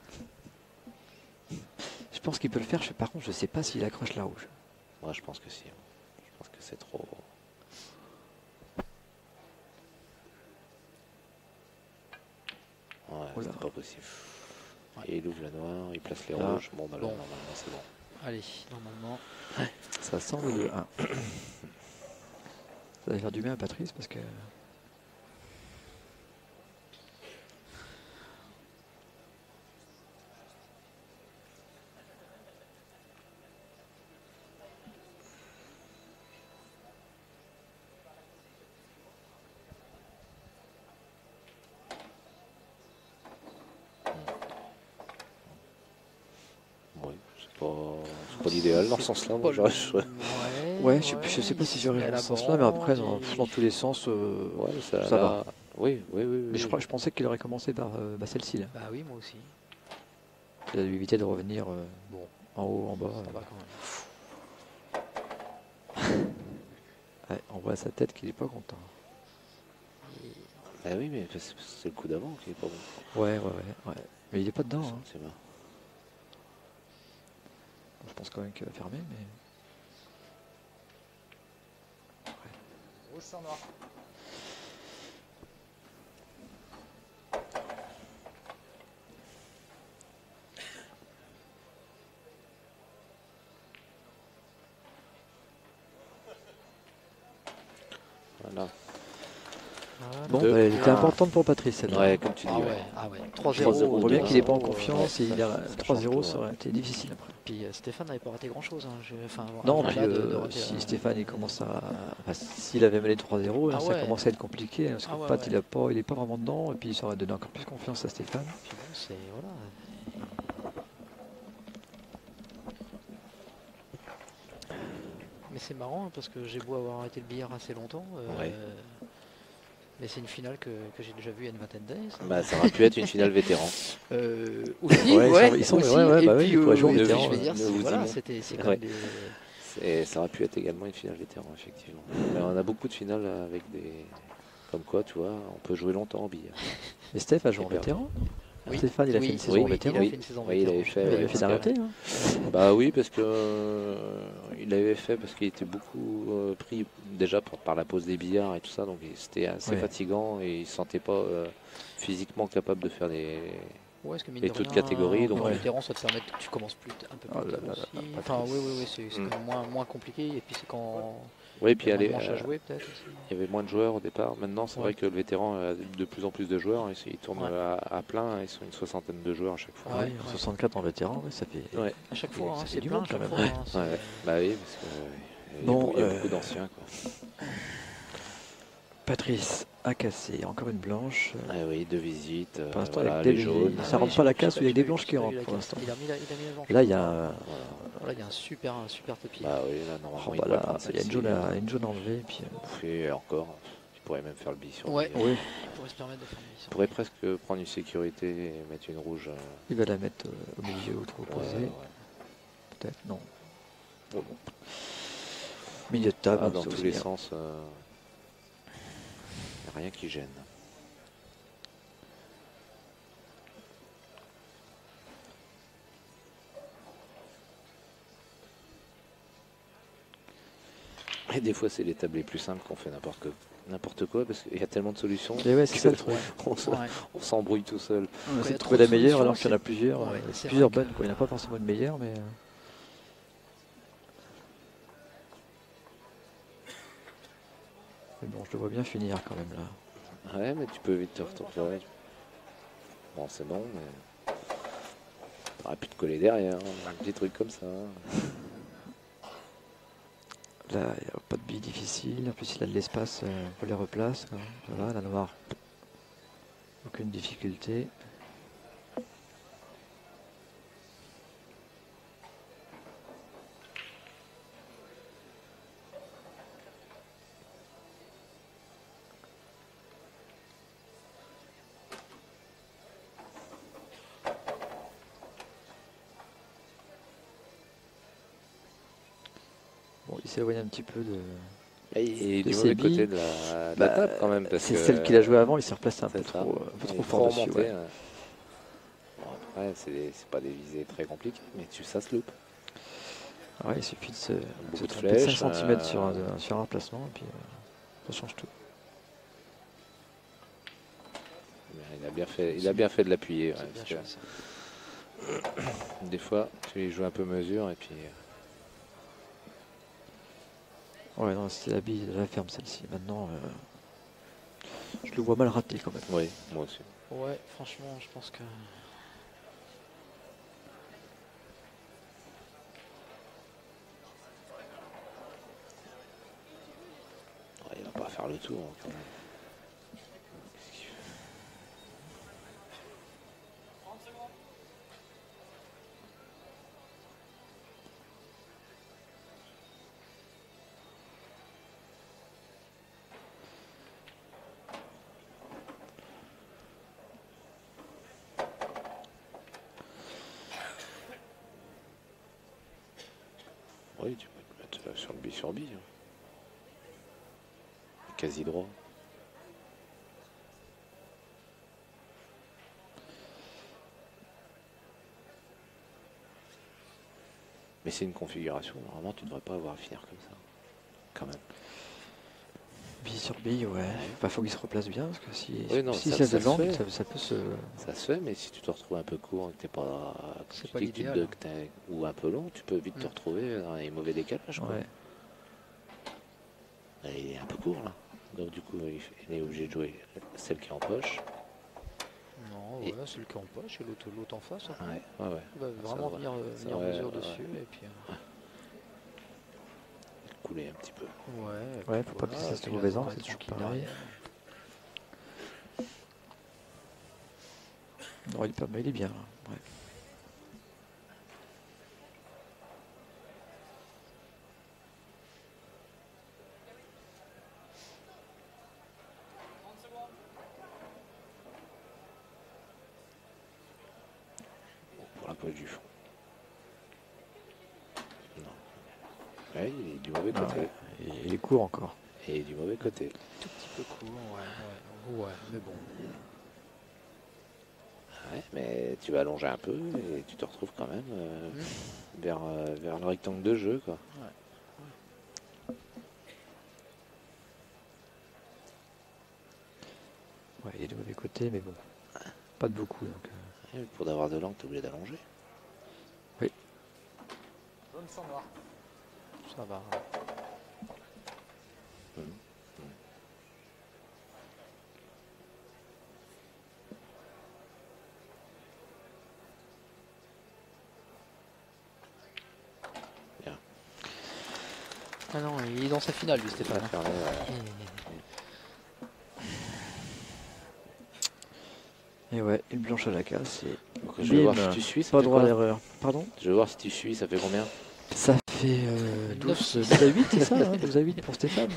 Je pense qu'il peut le faire. Par contre, je sais pas s'il accroche la rouge. Moi, je pense que si. Je pense que c'est trop... Ouais, c'est pas possible. Et il ouvre la noire, il place les rouges. Bon, bah là, normalement, c'est bon. Allez, normalement. Ça sent le 1. Ça va faire du bien à Patrice parce que... C'est pas l'idéal dans ce sens-là. Ouais, je sais pas si j'aurais dans ce sens-là, mais après, dans tous les sens, ça va. Oui. Mais je pensais qu'il aurait commencé par celle-ci. Là. Bah oui, moi aussi. Il a dû éviter de revenir en haut, en bas. Ça va quand même. Ouais, on voit à sa tête qu'il est pas content. Ah oui, mais c'est le coup d'avant qui est pas bon. Ouais. Mais il est pas dedans. Hein. C'est vrai. Je pense quand même qu'il va fermer, mais... Rouge sur noir. Voilà. Bon, elle était importante pour Patrice, celle-là. Ouais, comme tu dis. Ah ouais. 3-0. On voit bien qu'il n'est pas en confiance. 3-0, ça aurait été difficile après. Puis Stéphane n'avait pas raté grand-chose. Hein. Non, puis si Stéphane il commence à... s'il avait mené 3-0, ça commence à être compliqué. Parce que Pat, il n'est pas vraiment dedans. Et puis ça aurait donné encore plus confiance à Stéphane. Puis bon, c'est... Voilà. Mais c'est marrant hein, parce que j'ai beau avoir arrêté le billard assez longtemps. Mais c'est une finale que j'ai déjà vue il y a une vingtaine d'années. Bah, ça aurait pu être une finale vétéran. Aussi, ils sont ils pourraient jouer vétéran. Je vais dire, voilà, c'est quand même des... Ça aurait pu être également une finale vétéran, effectivement. Mais on a beaucoup de finales avec des... Comme quoi, tu vois, on peut jouer longtemps au billard. Et Steph a joué en vétéran. Stéphane, il a fait une saison vétéran. Oui, il avait fait. Il avait fait d'arrêter. Hein. Bah oui, parce que il avait fait parce qu'il était beaucoup pris déjà par la pause des billards et tout ça, donc c'était assez fatigant et il se sentait pas physiquement capable de faire les toutes catégories. Donc en vétéran, ça te permet que tu commences un peu plus tôt aussi. Enfin, oui, c'est quand même moins compliqué et puis c'est quand... Oui, puis il y avait moins de joueurs au départ. Maintenant, c'est vrai que le vétéran a de plus en plus de joueurs. Il tourne à plein. Ils sont une soixantaine de joueurs à chaque fois. 64 en vétéran, ça fait. Ouais. À chaque fois, c'est du plein. monde quand même. Bah oui, parce qu'il y a beaucoup d'anciens. Patrice a cassé. Encore une blanche. Ah oui, 2 visites. Pour l'instant, les jaunes. Ça rentre pas la casse où il y a des blanches qui rentrent pour l'instant. Là, il y a un super tapis. Ah oui, là, normalement, il y a une jaune enlevée. Puis, et encore, pourrait même faire le bi sur Ouais, bi. Oui, il pourrait se permettre de faire une Il mission. pourrait presque prendre une sécurité et mettre une rouge. il va la mettre au milieu ou trop Ouais, opposé. ouais. Peut-être, non. Bon, non. Milieu de table, Ah, dans c'est tous aussi les bien. sens, y a rien qui gêne. Et des fois, c'est les tables les plus simples qu'on fait n'importe quoi parce qu'il y a tellement de solutions. Et ouais, c'est ça le que truc. Ouais. on s'embrouille tout seul. On il y essaie a de trop trouver de la meilleure solutions, alors qu'il y en a c'est- plusieurs, Ouais, c'est plusieurs vrai bonnes. Quoi. Il n'y en a pas forcément une meilleure, mais. Mais bon, je le vois bien finir quand même là. Ouais, mais tu peux vite te retrouver. Bon, c'est bon, mais t'aurais pu te coller derrière, hein, un petit truc comme ça. Là, il n'y a pas de billes difficiles. En plus, il a de l'espace, on les replace. Quoi. Voilà, la noire. Aucune difficulté. Bon, il s'éloigne un petit peu de. Et de du ses mauvais billes. côté de la table quand même. Parce C'est que celle qu'il a joué avant, il s'est replacé un peu c'est ça. trop, Il est trop fort dessus. remonté, Ouais. ouais. Bon, après, c'est pas des visées très compliquées, mais ça se loupe. Ouais, il suffit de se Beaucoup de tromper de 5 flèches, cm sur un remplacement et puis ça change tout. Il a bien fait de l'appuyer. Ouais, C'est bien parce joué, ça. que des fois, tu y joues un peu mesure et puis. Ouais, non, c'était la bille, je la ferme celle-ci. Maintenant, je le vois mal raté quand même. Oui, moi aussi. Ouais, franchement, je pense que. Ouais, il va pas faire le tour quand même. Qu'est-ce qu'il fait ? Oui, tu peux te mettre sur le bi sur bi. Hein. Quasi droit. Mais c'est une configuration, normalement tu devrais pas avoir à finir comme ça. Quand même. Bille sur bille, ouais. Enfin, faut qu'il se replace bien parce que si non, si ça- c'est ça de se l'angle, fait. ça peut se. Ça se fait, mais si tu te retrouves un peu court et que t'es pas, C'est tu pas dis que tu l'idéal, que ou un peu long, tu peux vite te retrouver dans les mauvais décalages. Quoi. Ouais. Et il est un peu court là. Donc du coup, il est obligé de jouer celle qui est en poche. Non, Et- ouais, c'est le qui est en poche et l'autre en face. Après. Ouais. Il va vraiment va. venir Ça, ouais, mesure ouais. dessus. Et puis, Couler un petit peu. Ouais, faut pas que ça se mauvais angle, c'est toujours pareil. Non, il est pas mal, il est bien. Là. Ouais. Pour la poche du fond. Non. Ouais, il est du mauvais côté. Ouais. Et il est court encore. Et du mauvais côté. Tout petit peu court, ouais, mais bon. Ouais, mais tu vas allonger un peu et tu te retrouves quand même vers le rectangle de jeu. Quoi. Ouais, il est du mauvais côté, mais bon. Pas de beaucoup. Donc, Et pour avoir de l'angle, tu es obligé d'allonger. Ça va. Bien. Ah non, il est dans sa finale, lui, Stéphane. Faire les, et ouais, une blanche à la casse. Et donc, je vais bim, voir si tu suis. Ça pas fait droit à quoi l'erreur. Pardon? Je vais voir si tu suis, ça fait combien? Ça fait 12 à 8, c'est ça, hein, 12 à 8 pour Stéphane.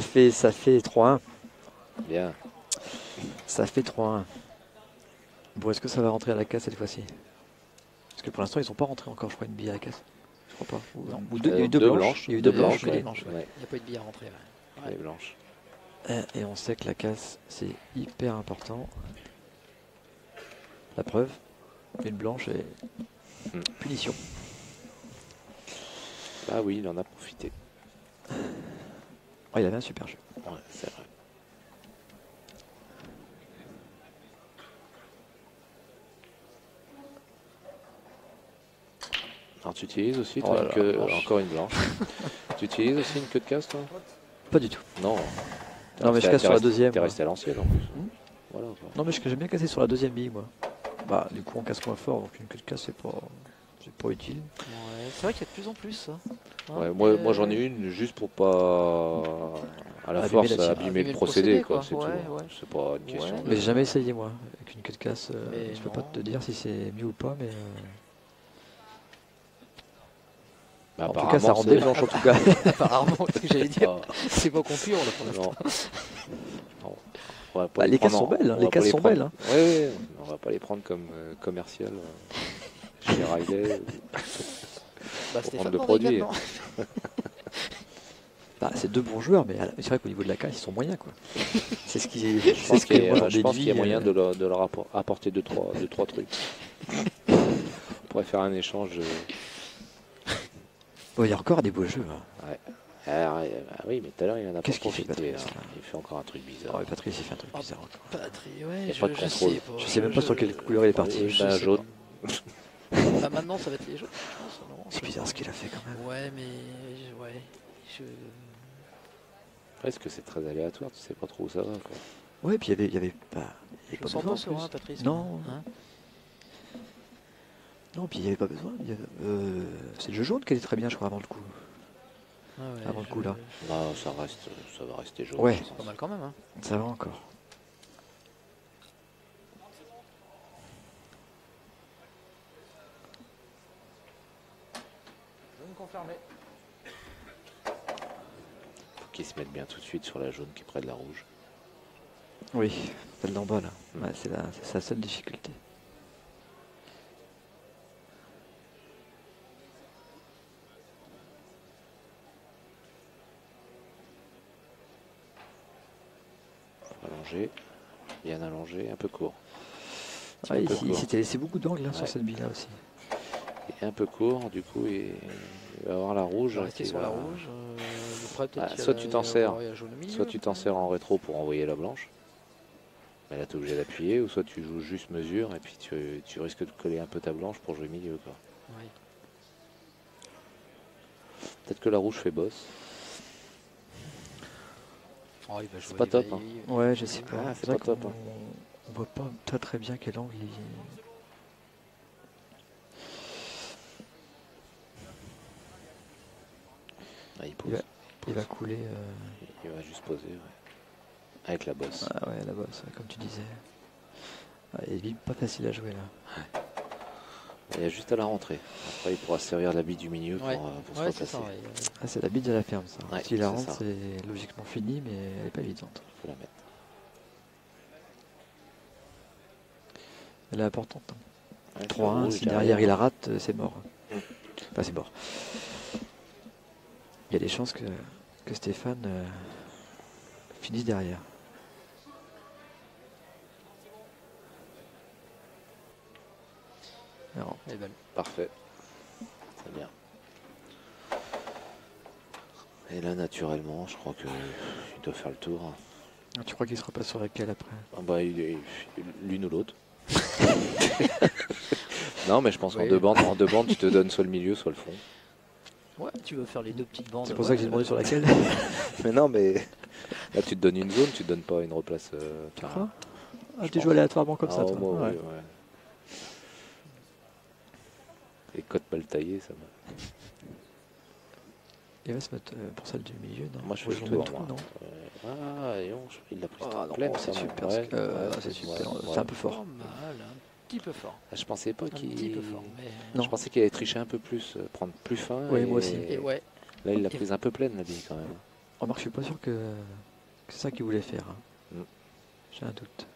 Ça fait 3-1. Bien. Ça fait 3-1. Bon, est-ce que ça va rentrer à la casse cette fois-ci? Parce que pour l'instant, ils sont pas rentrés encore, je crois, une bille à la casse. Je crois pas. Ou deux, il y a eu deux blanches. Il y a eu deux blanches. Ouais, Ouais. blanches, ouais. Ouais. Il n'y a pas eu de billets à rentrer. Ouais. Les blanches. Et on sait que la casse, c'est hyper important. La preuve, une blanche et punition. Ah oui, il en a profité. Oh, il avait un super jeu. Ouais, c'est vrai. Alors tu utilises aussi toi, Oh là une là, queue, blanche. encore une blanche. Tu utilises aussi une queue de casse toi? Pas du tout. Non. Non, mais je casse sur la deuxième. T'es moi. resté à l'ancienne en plus. Voilà. Quoi. Non, mais j'aime bien casser sur la deuxième bille, moi. Bah, du coup, on casse moins fort, donc une queue de casse, c'est pas utile. Ouais, c'est vrai qu'il y a de plus en plus ça. Hein, Ouais, moi j'en ai une juste pour pas à la Abîmer force la tire. abîmer le procédé quoi, c'est Ouais, tout. ouais. C'est pas une question. Ouais. de- Mais j'ai jamais essayé, moi, avec une queue de casse. Mais Je peux non. pas te dire si c'est mieux ou pas, mais. Bah, En tout cas, ça rend des blanches, en tout cas. Apparemment, c'est ce que j'allais dire. Ah, C'est pas concluant là pour l'instant. non. Non. On va pas Bah, les prendre cases sont en- belles, hein, on les va cases pas sont prendre- belles, hein. Ouais, on va pas les prendre comme commercial chez Riley. Bah, Pour Stéphane prendre le m'en produit. également. Bah, c'est deux bons joueurs, mais c'est vrai qu'au niveau de la casse, ils sont moyens, quoi. C'est ce qui est. Je pense qu'il y a, je pense qu'il y a moyen de de leur apporter deux, trois trucs. On pourrait faire un échange. Bon, il y a encore des beaux jeux. Hein. Oui, mais tout à l'heure, il en a pas Qu'est-ce qu'il fait, profité. Patrice, là Il fait encore un truc bizarre. Oh, mais Patrice, il fait un truc bizarre encore. Patrie, ouais, Y a pas de contrôle. sais pas. Je sais même pas sur quelle couleur il est parti. Oui, ben, jaune. Bah, maintenant, ça va être les jaunes, je pense. non, C'est bizarre ce qu'il a fait quand même. Ouais, mais. Ouais. Est-ce que c'est très aléatoire? Tu sais pas trop où ça va. Quoi. Ouais, puis il y avait pas. Il y avait Je me pas sens besoin, pas en plus. serein, Patrice. Non. Hein. Non, puis il n'y avait pas besoin. C'est le jeu jaune qui était très bien, je crois, avant le coup. Ah ouais, Avant le coup, là. Non, ça va rester jaune. Ouais. je C'est pas pense. mal quand même. Hein. Ça va encore. Faut qu'ils se mettent bien tout de suite sur la jaune qui est près de la rouge. Oui, celle d'en bas là. Ouais, c'est sa seule difficulté. Faut allonger, bien allongé, un peu court. Ah, Un peu il court. s'était laissé beaucoup d'angles hein, sur Ouais. cette bille là aussi. Et un peu court, du coup, il va avoir la rouge. Je vais rester qui sur va- la rouge. Après, peut-être Ah, qu'il y a soit la- tu t'en il y a sers, la jaune au milieu, Soit tu t'en après. sers en rétro pour envoyer la blanche. Mais là, tu es obligé d'appuyer, ou soit tu joues juste mesure, et puis tu risques de coller un peu ta blanche pour jouer milieu. Quoi. Ouais. Peut-être que la rouge fait boss. Oh, il va jouer, pas il va- top, hein. Ouais, je sais pas. Ah, c'est vrai pas top, qu'on- hein. On voit pas très bien quel angle il. Ah, il pose. Il va couler. Il va juste poser. Ouais. Avec la bosse. Ah ouais, la bosse, comme tu disais. Ouais, il est pas facile à jouer là. Il y a juste à la rentrée. Après, il pourra se servir de la bille du milieu Ouais. pour se Ouais, c'est replacer. ça. Ouais. Ah, c'est la bille de la ferme ça. Ouais, S'il la c'est rentre, ça. c'est logiquement fini, mais elle est pas évidente. Faut la mettre. Elle est importante. Hein. Ouais, 3-1, rouge si derrière il la rate, c'est mort. Enfin, c'est mort. Il y a des chances que Stéphane finisse derrière. Alors, Elle est belle. Parfait. C'est bien. Et là, naturellement, je crois qu'il doit faire le tour. tu crois qu'il se repasse sur laquelle après? Ah bah, l'une ou l'autre. Non, mais je pense Oui. en deux bandes, tu te donnes soit le milieu, soit le fond. Ouais, tu veux faire les deux petites bandes. C'est pour ça que j'ai demandé sur laquelle. Mais non, mais là, tu te donnes une zone, tu te donnes pas une replace. Tu enfin, crois? Ah, je tu joues pense. aléatoirement comme ça, Ah, toi. moi, Ouais. oui, ouais. Les codes mal taillés, ça va. Il va se mettre pour celle du milieu, non? Moi, je Ouais, fais le j'en mets tour, trop, moi. non? Ah, et non, il l'a pris Ah, non, pleine, c'est ça, super, ouais. c'est Ouais, super, ouais. c'est un peu fort. Pas mal, un petit peu fort. Ah, je pensais pas Un petit qu'il. peu fort. Mais... Non. Je pensais qu'il allait tricher un peu plus, prendre plus fin. Oui, et- moi aussi. Et ouais. Là, il l'a prise un peu pleine, la bille, quand même. Remarque, je suis pas sûr que c'est ça qu'il voulait faire. Hein. Mm. J'ai un doute.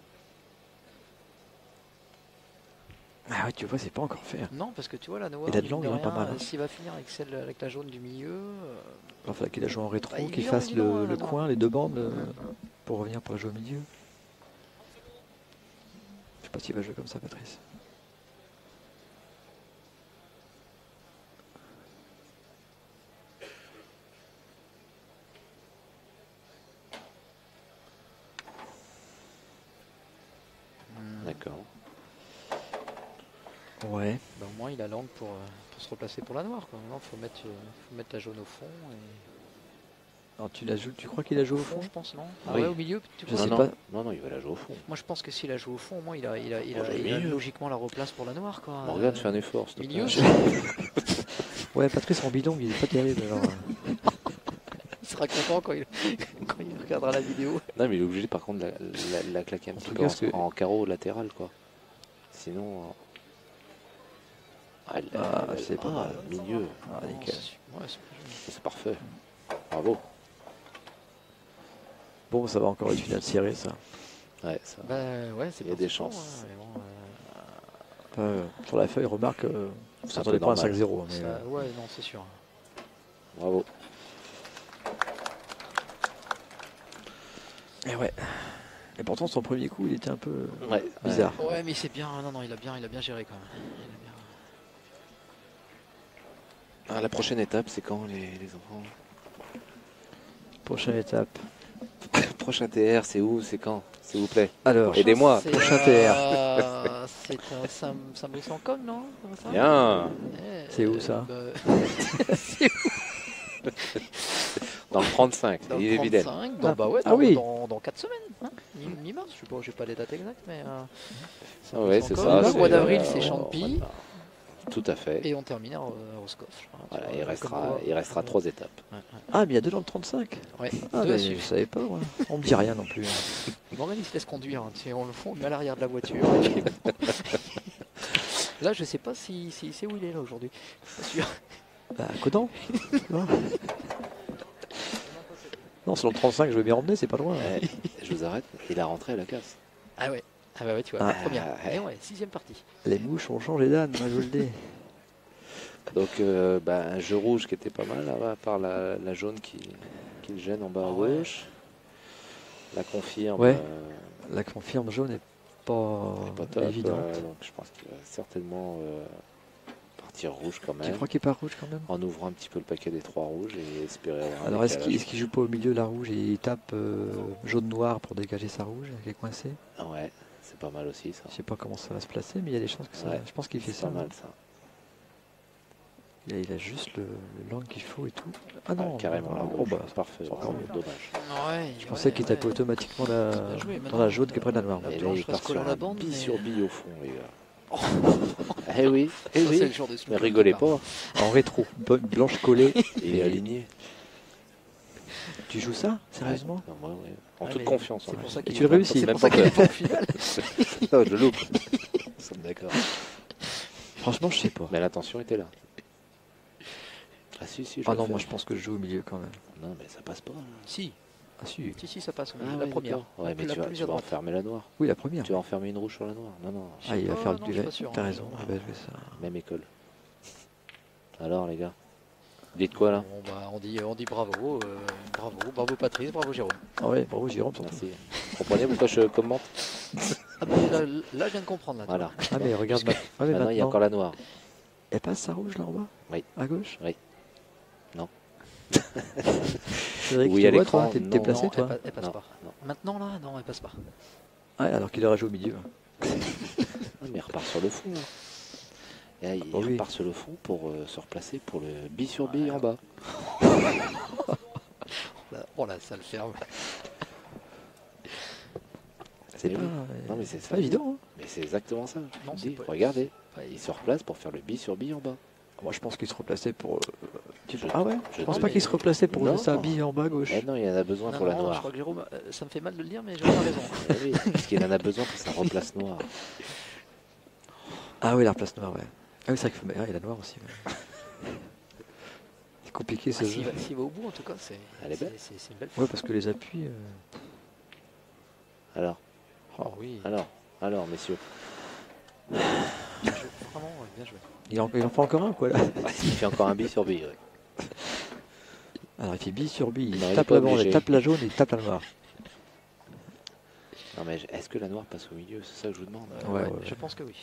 Ah ouais, tu vois, c'est pas encore fait. Hein. Non, parce que tu vois, la noire, Il a de l'angle, hein, pas mal. Hein. S'il va finir avec celle avec la jaune du milieu. Il faudrait qu'il a joué en rétro, Bah, qu'il évident, fasse évident, le la coin, les deux bandes, pour revenir pour jouer au milieu. Je sais pas s'il va jouer comme ça, Patrice. D'accord. Ouais. Bah, au moins, il a l'angle pour se replacer pour la noire. Maintenant, faut mettre la jaune au fond. Et... Alors, tu crois qu'il a joué Au au fond? je pense, non? Oui. Ouais, au milieu, tu Je crois? sais non, pas. non, il va la jouer au fond. Moi, je pense que s'il a joué au fond, au moins, il a milieu. logiquement la replace pour la noire, quoi. Morgane, fais un effort. s'il te milieu, plaît. Ouais, Patrice en bidon, il est pas terrible. Alors, il sera content quand il regardera la vidéo. Non, mais il est obligé par contre de la claquer un En petit tout peu cas, ce que- en carreau latéral, quoi. Sinon. c'est pas mal. Milieu. Ah, nickel. Ouais, c'est- C'est parfait. Bravo. Bon, ça va encore être finale serrée, ça. Ouais, ça. Bah, ouais, c'est Il y a pas des faux, chances. hein, mais bon, Sur la feuille, remarque, C'est ça un peu s'attendait pas à un normal. 5-0. Mais, ouais, non, c'est sûr. Bravo. et ouais. Et pourtant, son premier coup, il était un peu Ouais. bizarre. Ouais, mais c'est bien. Non, il a bien géré quand même. Il a bien- Ah, la prochaine étape, c'est quand les enfants? Prochaine étape. Prochain TR, c'est où? C'est quand? S'il vous plaît. Alors, Aidez-moi. C'est, Prochain TR. C'est un Saint-Brice-en-Combe, non? Comme ça Bien. C'est où, ça C'est Dans le 35, dans il est le évident. 35, bah ouais, Ah oui. dans 4 semaines. Hein, mi-mars, je sais pas, j'ai pas les dates exactes, mais. Ah ouais, c'est Saint-Brice-en-Combe. ça. Le mois d'avril, c'est c'est Champy. voilà. Tout à fait. Et on termine à Roscoff. je crois, tu Voilà, vois, il restera comme 3 étapes. Ouais, Ah, mais il y a 2 dans le 35. ouais. Ah, Deux à mais suivre. je savais pas, moi. On me dit rien non plus. Hein. Morgan, il se laisse conduire. Hein, tu sais, on le met à l'arrière de la voiture. Là, je sais pas si c'est où il est là aujourd'hui. Pas sûr. Bah, Codan. Non. Non, sur le 35, je vais bien emmener, c'est pas loin. Ouais, je vous arrête, il a rentré à la casse. Ah ouais. Ah bah ouais, tu vois, Ah, la première. ouais. Et ouais, 6ème partie. Les mouches ont changé d'âne, moi je vous le dis. Donc un jeu rouge qui était pas mal, là, à part la jaune qui le gêne en bas à Ouais. gauche. La confirme. Ouais. La confirme jaune n'est pas, pas top. évidente. Donc je pense qu'il va certainement partir rouge quand Tu même. crois qu'il part rouge quand même? En ouvrant un petit peu le paquet des 3 rouges et espérer avoir un Alors est-ce décalage. qu'il joue pas au milieu la rouge et il tape jaune-noir pour dégager sa rouge qui est coincée? Ouais, c'est pas mal aussi ça. Je sais pas comment ça va se placer, mais il y a des chances que ça. Ouais, Je pense qu'il fait C'est ça. pas mal ça. Il a juste le l'angle qu'il faut et tout. Ah non, Ah, carrément la oh, rouge. bah, Parfait, c'est encore mieux. dommage. Ouais. je pensais qu'il tapait automatiquement bien joué, dans maintenant. la jaune qui est près de la noire. La Et là planche il part reste collée sur à la un bande, bille mais- sur bille au fond les gars. Eh oui, Ça, c'est le oui. genre de Mais snooker rigolez qui part. pas, En rétro, blanche collée. il est aligné. Tu joues ça sérieusement? Ouais, non, moi, ouais. En Ah, toute mais confiance. C'est hein. pour ça Et qu'il tu le réussis. C'est Même pour ça pas qu'il est peur. pas au final. Non, je le loupe. Nous sommes d'accord. Franchement, je sais pas. Mais l'intention était là. Ah si, si, je Ah le non, fais. moi je pense que je joue au milieu quand même. Non, mais ça passe pas. Si, Ah si. si, ça passe. Ah, la ouais, première. d'accord. Ouais, mais La tu vas plus à droite. enfermer la noire. Oui, la première. Tu vas enfermer une rouge sur la noire. Non, non. Ah, il va Oh, faire non, je suis pas sûr, T'as hein. raison. Il va jouer ça. Même école. Alors les gars, dites quoi là? Bon, bah, on dit bravo, bravo Patrice, bravo Jérôme. Ah ouais, bravo Jérôme surtout. Merci. Vous comprenez pourquoi je commente? Ah bah, là, je viens de comprendre. Là, tu Voilà. Ah mais regarde ah, mais Maintenant il y a encore la noire. Elle passe sa rouge là en bas? Oui. À gauche? Oui. Non. Cédric, Oui, tu à vois, l'écran, toi, t'es non. déplacé Non, toi? elle passe Non, pas. non. Maintenant là, non, elle passe pas. Ouais, alors qu'il aurait joué au milieu. Ah, mais il repart sur le fond. Hein. Et là, il oui. repart sur le fond pour se replacer pour le bille sur bille en bas. Oh là, ça le ferme. C'est Mais pas, oui. Non, mais c'est ça. pas évident. Hein. Mais c'est exactement ça. Je Non, vous c'est dis, pas- regardez, Pas il se replace pour faire le bille sur bille en bas. Moi je pense qu'il se replaçait pour. Je- Ah ouais? je Je pense te pas dis. qu'il se replaçait pour Non. jouer sa bille en bas à gauche. Eh non, il en a besoin Non, pour la non, je noire. crois que Jérôme, ça me fait mal de le dire, mais Jérôme a raison. Eh oui, parce qu'il en a besoin pour sa replace noire. Ah oui, la replace noire, ouais. Ah oui, c'est vrai qu'il faut. Ah, il y a la noire aussi. Ouais. compliqué ce jeu. S'il va au bout, en tout cas, c'est Elle est belle. c'est une belle Ouais, parce que les appuis. Alors, Oh oui, alors, messieurs. bien joué. Vraiment, ouais, bien joué. Il en fait encore un, quoi, là. Il fait encore un bi sur bi. Ouais. Alors, il fait bille sur bille. Non, il Il est tape pas la bande, obligé. il tape la jaune et il tape la noire. Non, mais est-ce que la noire passe au milieu? C'est ça que je vous demande. Ouais, ouais. Je pense que oui.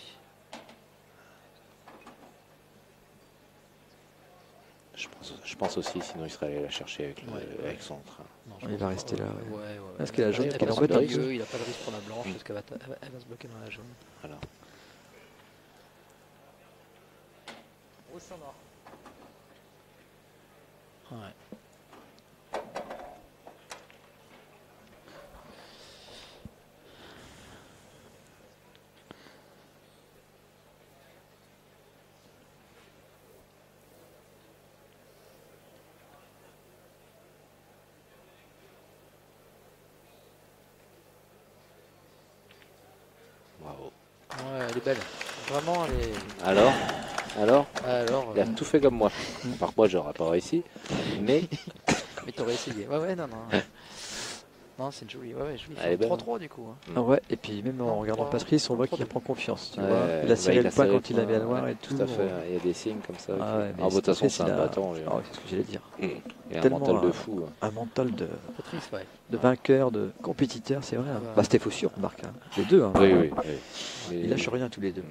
Je pense aussi, sinon il serait allé la chercher avec, Ouais. avec son train. Non, Il pense va pas. rester là, ouais. Ouais. Parce qu'il a la jaune Elle qui passe l'embête au un milieu, peu. il n'a pas de risque pour la blanche, parce qu'elle elle va se bloquer dans la jaune. Voilà. Rouge sur noir. Ouais. Bravo. Ouais, elle est belle. Vraiment, elle est... Alors, Alors, il a tout fait comme moi. Par moi, j'aurais pas réussi. Mais mais t'aurais essayé. Ouais, non. Non, c'est une jolie. Ouais, jolie. Elle est belle. 3-3 du coup. Hein. Ah ouais, et puis même en Non, regardant trois- Patrice, on voit trois qu'il de- prend confiance. Tu Ouais, vois. Il a serré il le a poing serré quand il le avait la poing, noire ouais, et tout. tout à fait. Il y a des signes comme ça. Ah ouais, mais En toute façon, Patrice, c'est un il a- battant. Lui, Ah ouais, c'est ce que j'allais dire. Il a un tellement mental de un- fou. Un mental de Patrice, ouais. vainqueur, de compétiteur, c'est vrai. Hein. Ouais. Bah, c'était faux sûr, Marc. Hein. Les deux. Hein. Oui. Ils lâchent rien tous les deux.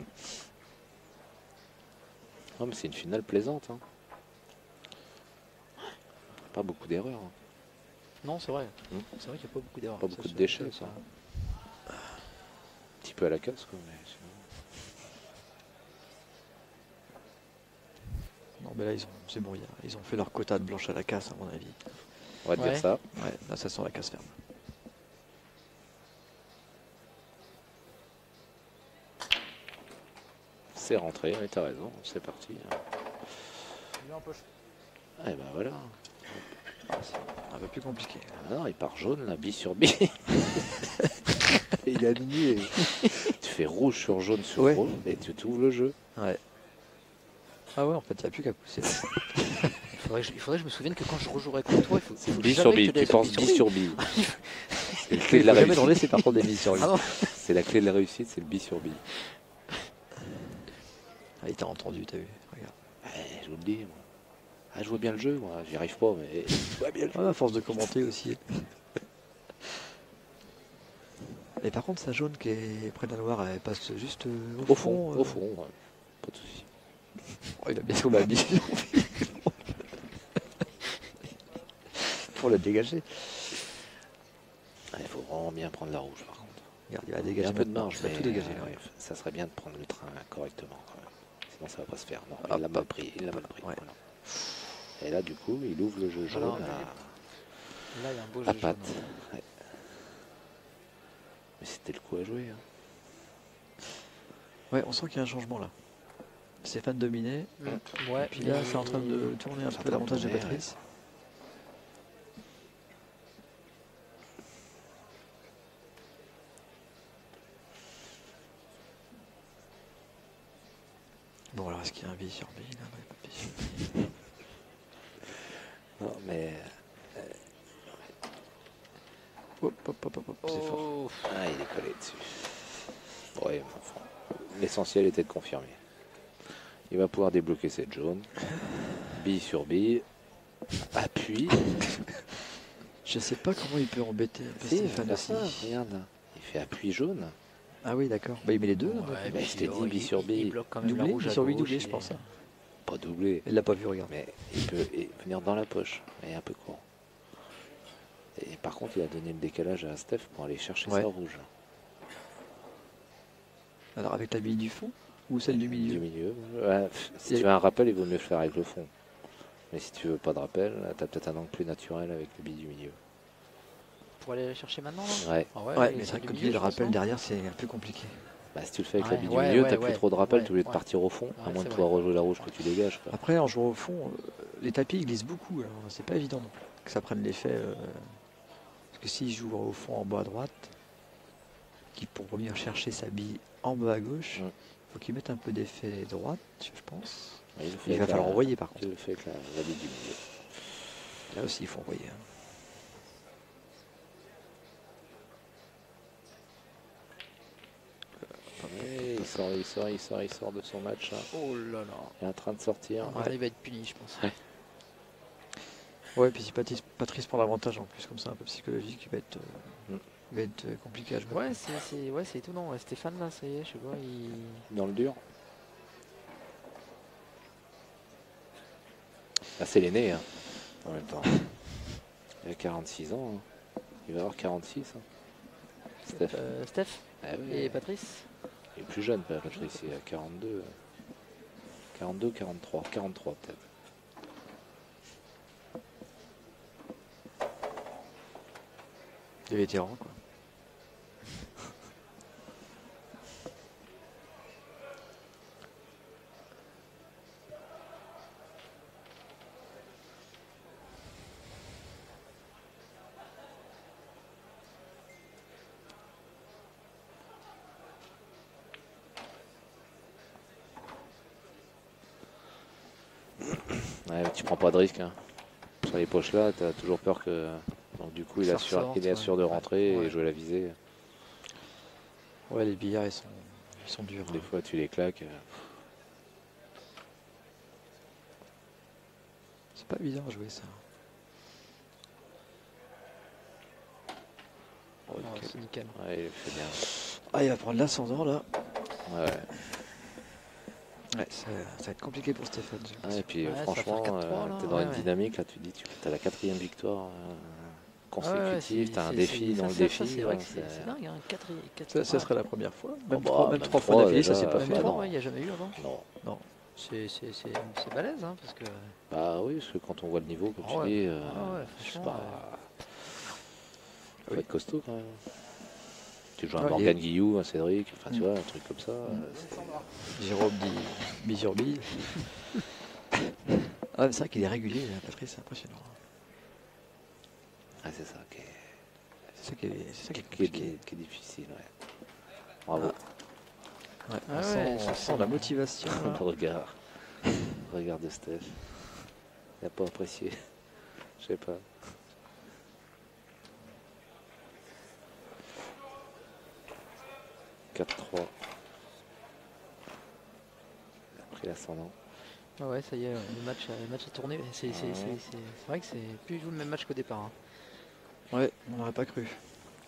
Non, mais c'est une finale plaisante. Hein. Pas beaucoup d'erreurs. Hein. Non, c'est vrai. Hmm. C'est vrai qu'il n'y a pas beaucoup d'erreurs. Pas beaucoup de déchets, quoi. Un petit peu à la casse, quoi. Mais sinon- Non, mais là, c'est bon. Ils ont fait leur quota de blanche à la casse, à mon avis. On va Ouais. dire ça. Ouais, là, ça sent la casse ferme. C'est rentré, mais t'as raison. C'est parti. Il est en poche. Et ben voilà. Un peu plus compliqué. Ah non, il part jaune, là, bi sur bi. Il a mis. Tu fais rouge sur jaune sur Ouais. rouge et tu t'ouvres le jeu. Ouais. Ah ouais, en fait, il n'y a plus qu'à pousser. Il faudrait que je me souvienne que quand je rejouerai contre toi, il faut Bi que sur jamais bi. je te Tu laisse penses bi sur bi. C'est la clé de la Il faut jamais réussite. en laisser par contre des billes sur lui. Ah non. C'est la clé de la réussite, c'est le bi sur bi. Ah, il t'a entendu, t'as vu. Regarde. Je vous le dis, moi. Ah, je vois bien le jeu, moi. J'y arrive pas, mais je vois bien le jeu. Ah, à force de commenter aussi. Et par contre, sa jaune qui est près de la noire, elle passe juste Au fond, ouais. Pas de souci. Oh, il a bien son habit. Pour la dégager. Il faut vraiment bien prendre la rouge, par contre. Regarde, il va Il y dégager a un peu de maintenant. marge, Il va mais tout dégager. Là. ouais, ça serait bien de prendre le train correctement. Quand même. Sinon, ça va pas se faire. Non, Ah, il l'a pas- mal pris. Il l'a mal pris. ouais. Voilà. Et là, du coup, il ouvre le jeu jaune Alors, à Là, il y a un beau à jeu jaune. patte. Ouais. Mais c'était le coup à jouer. Hein. Ouais, on sent qu'il y a un changement là. Stéphane dominait. Ouais. Puis là, c'est en train de tourner un C'est en peu train de l'avantage de tourner, Patrice. Bon, alors est-ce qu'il y a un billet sur billet là? Ouais, pas de billet sur billet. Non, mais Hop, hop, hop, hop, hop, c'est fort. Oh, ah, il est collé dessus. Ouais, mais enfin, l'essentiel était de confirmer. Il va pouvoir débloquer cette jaune. Bille sur bille. Appui. Je sais pas comment il peut embêter un peu Si, Stéphane regarde aussi. ça, regarde. Il fait appui jaune. Ah oui, d'accord. Bah, il met les deux. ouais, donc. mais mais je t'ai il- dit, bi sur il bi. bloque quand même la Doublé, rouge à sur lui gauche, doublé, il je est- pense. Hein. Pas doublé. Il l'a pas vu, regarde. Mais il peut venir dans la poche. Et un peu court. Et par contre, il a donné le décalage à Steph pour aller chercher Ouais. sa rouge. Alors avec la bille du fond ou celle du milieu? Du milieu. Ouais, si Et- tu veux un rappel, il vaut mieux le faire avec le fond. Mais si tu veux pas de rappel, tu as peut-être un angle plus naturel avec le bille du milieu. Pour aller la chercher maintenant là Ouais. Ah Ouais, il mais est c'est vrai que du comme tu milieu, dis, le je pense, rappel non derrière, c'est un peu compliqué. Bah, si tu le fais avec Ouais, la bille du ouais, milieu, ouais, t'as plus ouais. trop de rappel, Ouais, tu obligé de ouais. partir au fond, à Ouais, moins de c'est pouvoir vrai. rejouer la rouge que tu dégages. Quoi. Après, en jouant au fond, les tapis ils glissent beaucoup, alors c'est pas évident non plus que ça prenne l'effet. Parce que s'il joue au fond en bas à droite, qui pour venir chercher sa bille en bas à gauche, il Ouais. faut qu'il mette un peu d'effet droite, je pense. Ouais, il le fait Il va avec falloir la- envoyer par contre. Il le fait avec la bille du milieu. Là aussi, il faut envoyer. Hein. Et il sort de son match. Là. Oh là là. Il est en train de sortir. Il va être puni, je pense. Ouais, puis si Patrice prend l'avantage en plus, comme ça, un peu psychologique, il va être compliqué à jouer. Ouais, c'est étonnant. Ouais, Stéphane, là, ça y est, je sais pas. Dans le dur. Ah, c'est l'aîné, hein, en même temps. Il a 46 ans. Hein. Il va avoir 46. Hein. Steph Ah, oui. et Patrice. Il est plus jeune, Patrice. Il a 42. 42, 43. 43 peut-être. Des vétérans, quoi. Ouais, tu prends pas de risque. Hein. Sur les poches là, tu as toujours peur que. Donc, du coup, il est sûr de rentrer et jouer la visée. Ouais, les billards, ils sont durs. Des fois, tu les claques. C'est pas évident à jouer, ça. Oh, c'est nickel. Ouais, il fait bien. Ah, il va prendre l'ascendant, là. Ouais. Ouais, ça va être compliqué pour Stéphane. Ouais, et puis, Ouais, franchement, tu es dans une dynamique. Là, tu dis, tu as la 4e victoire. Consécutive, tu as un défi dans le défi. C'est vrai que c'est dingue, hein, 4. Ça serait la première fois. Même bah, 3 fois d'affilée, ça s'est pas Même fait. trois, il n'y a jamais eu avant. Non. C'est balèze, hein, parce que. Bah oui, parce que quand on voit le niveau, comme tu dis, c'est pas. Faut être costaud quand même. Tu joues un Morgan Guillou, un Cédric, enfin tu vois, un truc comme ça. Jérôme dit Bisurbi. Ah, c'est vrai qu'il est régulier, Patrice, c'est impressionnant. Ah, c'est ça qui est. C'est ça qui est difficile, ouais. Bravo. Ouais, on sent la motivation. Le regard. Le regard de Steph. Il n'a pas apprécié. Je sais pas. « 4-3. Il a pris l'ascendant. Ah ouais, ça y est, le match a tourné. C'est vrai que c'est plus du tout le même match qu'au départ. Hein. Ouais, on n'aurait pas cru.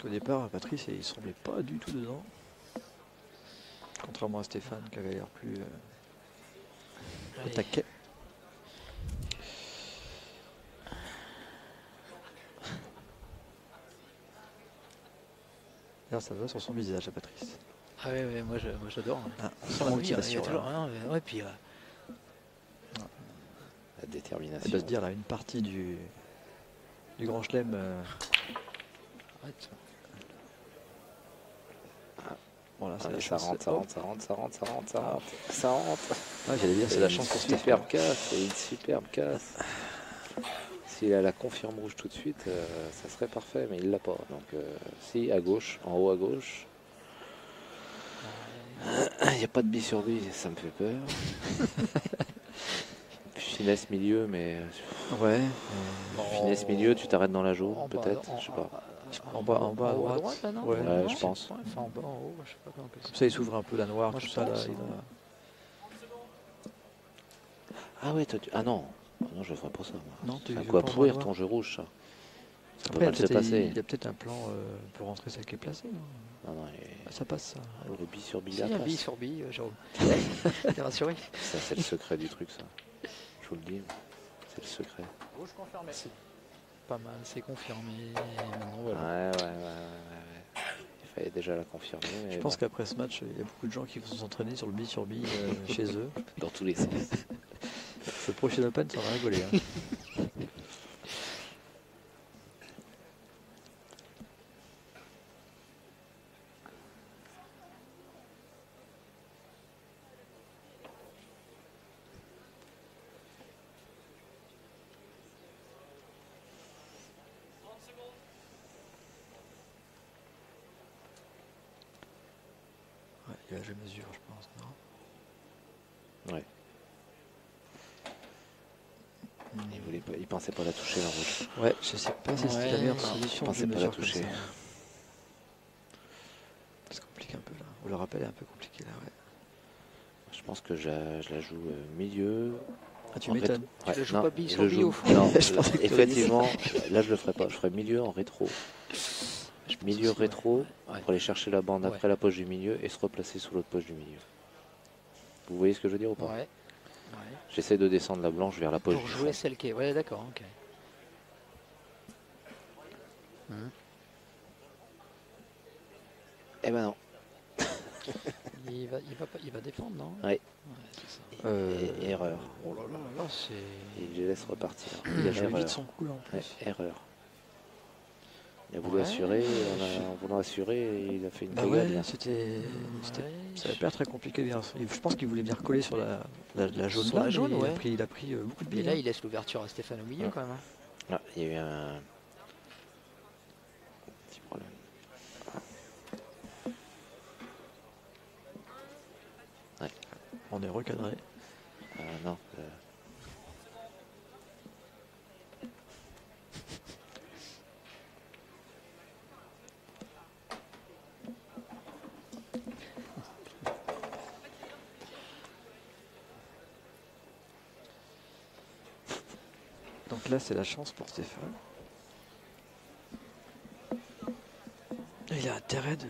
Au départ, Patrice, il semblait pas du tout dedans. Contrairement à Stéphane, qui avait l'air plus au taquet. D'ailleurs, ça va sur son visage à Patrice. Ah ouais, moi j'adore. Ah, sans la motivation. Ouais, puis, la détermination. Elle doit se dire, là, une partie du Grand Chelem. Voilà, ça rentre. Ah, j'allais dire, c'est la chance pour Stéphane. C'est une superbe casse. S'il a la confirme rouge tout de suite, ça serait parfait, mais il l'a pas. Donc, si, à gauche, en haut à gauche. Il n'y a pas de bi sur bi, ça me fait peur. Finesse milieu, mais. Ouais. Finesse milieu, tu t'arrêtes dans la jaune, peut-être, je sais pas. En bas à droite, là, non ouais, je pense. Ouais, enfin, en bas, en haut, je sais pas comment comme ça, il s'ouvre un peu la noire, tout ça. Là, Ah ouais, toi, ah non, je ne ferai pas ça. Non, tu à quoi pourrir ton jeu rouge, ça. Ça peut mal se passer. Il y a peut-être un plan pour rentrer ça qui est placé. Non, ça passe, ça. Le bi sur bi, là. Un bi sur bi, Jérôme. T'es rassuré. Ça, c'est le secret du truc, ça. Je vous le dis, c'est le secret. Rouge confirmé. Pas mal, c'est confirmé. Maintenant, voilà. Ouais. Il fallait déjà la confirmer. Je pense qu'après ce match, il y a beaucoup de gens qui vont s'entraîner sur le bi sur bi chez eux. Dans tous les sens. Le prochain Open, ça va rigoler. Hein. Je mesure, je pense, non? Ouais. Il Il pensait pas la toucher la rouge. Ouais, je sais pas si c'était la meilleure Ouais, solution. je pensais de pas la mesure comme toucher. ça. Ça se complique un peu là. Le rappel est un peu compliqué là, ouais. Je pense que je la joue milieu. Ah, tu en m'étonnes. rétro. Tu la joues non, pas bille je sur bille joue- au fond. Non, Je pensais que tu aurais dit ça. effectivement, là je le ferai pas. Je ferai milieu en rétro. Je pense Milieu aussi, rétro ouais. pour aller chercher la bande Ouais. après la poche du milieu et se replacer sous l'autre poche du milieu. Vous voyez ce que je veux dire ou pas? Ouais. Ouais. J'essaie de descendre la blanche vers la poche Pour du jouer fond. celle qui est. Ouais, d'accord, ok. Eh ben non. Il va défendre, non? Ouais. C'est ça. Erreur. Oh là là là là, c'est. Il les laisse repartir. Il a joué Erreur. vite son coup là en plus. Ouais, erreur. Il a voulu Ouais, assurer, en voulant assurer, il a fait une Bah cagade. ouais, là. ça avait Ouais, pas l'air très compliqué. Bien. Je pense qu'il voulait bien recoller sur la jaune Sur là, la jaune, mais ouais. il a pris beaucoup de Et billes. là, il laisse l'ouverture à Stéphane au milieu Ouais. quand même. Hein. Ah, il y a eu un petit problème. On est recadré. Non. Donc là, c'est la chance pour Stéphane. Il a intérêt de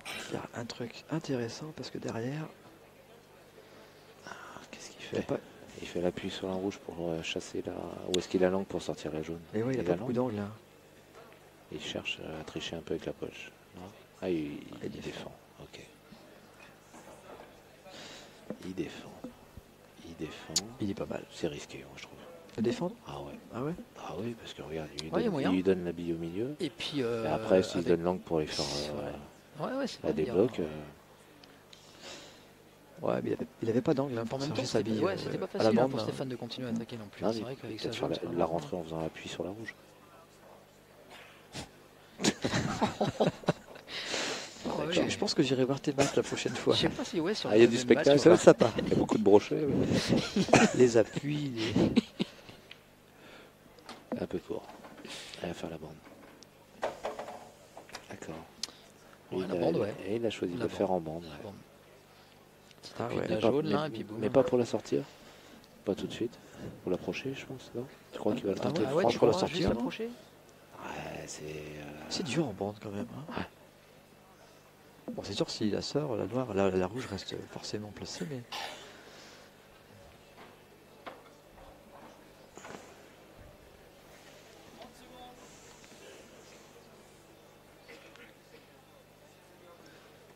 faire un truc intéressant parce que derrière, Qu'est-ce qu'il il a fait? pas. Il fait l'appui sur la rouge pour chasser la. Où est-ce qu'il a langue pour sortir la jaune? Mais ouais, il a a pas beaucoup langue. d'angle là. Il cherche à tricher un peu avec la poche. Non, ah, il défend. Ok. Il défend. Il défend. Il est pas mal. C'est risqué, moi, je trouve. De défendre? Ah ouais. Ah ouais? Ah oui, parce que regarde, il lui, Ouais, il y a donne, moyen. il lui donne la bille au milieu. Et puis. Et après, s'il avec- donne langue pour les faire Ouais, c'est la vrai, il y a- débloque. Ouais, mais il avait pas d'angle hein, En pour même temps, chercher sa bille. c'était pas à la facile hein, bande, pour hein. Stéphane de continuer à attaquer non plus. Non, C'est mais vrai qu'avec sa peut-être faire jaune, c'est pas la mal. rentrée en faisant l'appui sur la rouge. Ah ouais, Je pense que j'irai voir tes matchs la prochaine fois. Je sais pas si ouais sur Ah, il y a le du même spectacle, match, Ça va être sympa. Il y a beaucoup de brochets, mais Les appuis, un peu court. Elle va faire la bande. D'accord. Ouais, Et la bande, ouais. Et il a choisi de La le faire en bande. ouais. Bon. Ah Puis ouais. de la Mais pas- jaune là, mais- et puis boum. Mais pas pour la sortir. Pas tout de suite. Pour l'approcher, je pense, non? Tu crois qu'il va le Ah tenter ouais, Ah ouais, franc tu pour la crois juste sortir? l'approcher? Ouais, c'est dur en bande quand même. Hein. Bon, c'est sûr si la sœur, la noire, la rouge reste forcément placée, mais.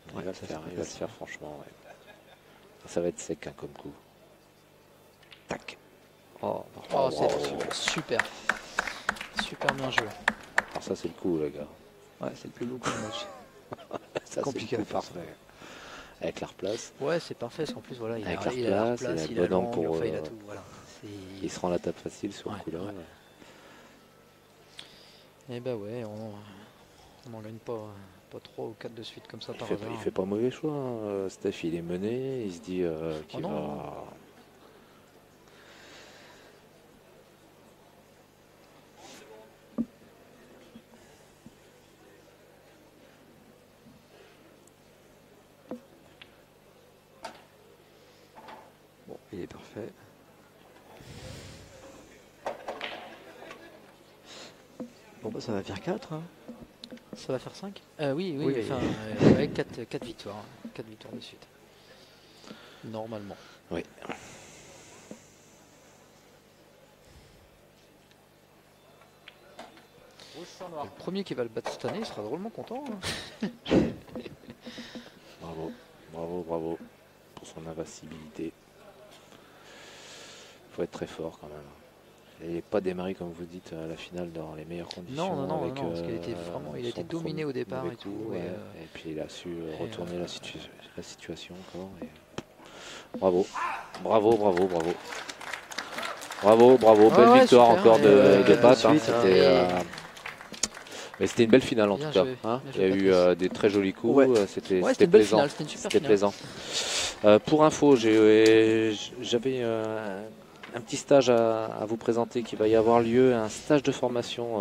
Il va le faire, il va le faire franchement. Ouais. Ça va être sec hein, comme coup. Tac. Oh, Oh, bravo. c'est super. Super bien joué. Alors ça c'est le coup, les gars. ouais, c'est le plus beau coup du match. Ça, Compliqué c'est le à coup faire, ça. parfait. Avec la replace, Ouais, c'est parfait, parce qu'en plus, voilà, il Avec a la il a la replace, replace, il il a a le bon l'angle, pour, enfin, il a tout, voilà. il se rend la tape facile sur le Ouais, coup-là. Eh ben ouais, on n'en gagne pas 3 ou 4 de suite comme ça par hasard. Il fait pas mauvais choix. Hein. Steph, il est mené. Il se dit qu'il non, va. non. Bon, il est parfait. Bon, bah ça va faire 4. Hein. Ça va faire 5 Oui, Oui, enfin, 4 victoires. 4 victoires de suite. Normalement. Oui. Le premier qui va le battre cette année sera drôlement content. Hein. Bravo, bravo, bravo pour son invincibilité. Il faut être très fort quand même. Il n'est pas démarré comme vous dites à la finale dans les meilleures conditions. Non, avec, parce qu'il était vraiment, il a son été dominé premier au départ mauvais et coup, tout. ouais. Et puis il a su retourner la situation encore. Et... Bravo, bravo, bravo, bravo. Bravo, bravo, Ah belle ouais, victoire super. encore de Et, Pat. Hein, suite, hein. Mais c'était une belle finale en Bien tout cas. joué, Hein. bien Il y a joué, eu Patrice. des très jolis coups. Ouais. C'était Ouais, c'était une belle plaisant. finale, c'était une super C'était finale. plaisant. Pour info, j'avais un petit stage à vous présenter qui va y avoir lieu, un stage de formation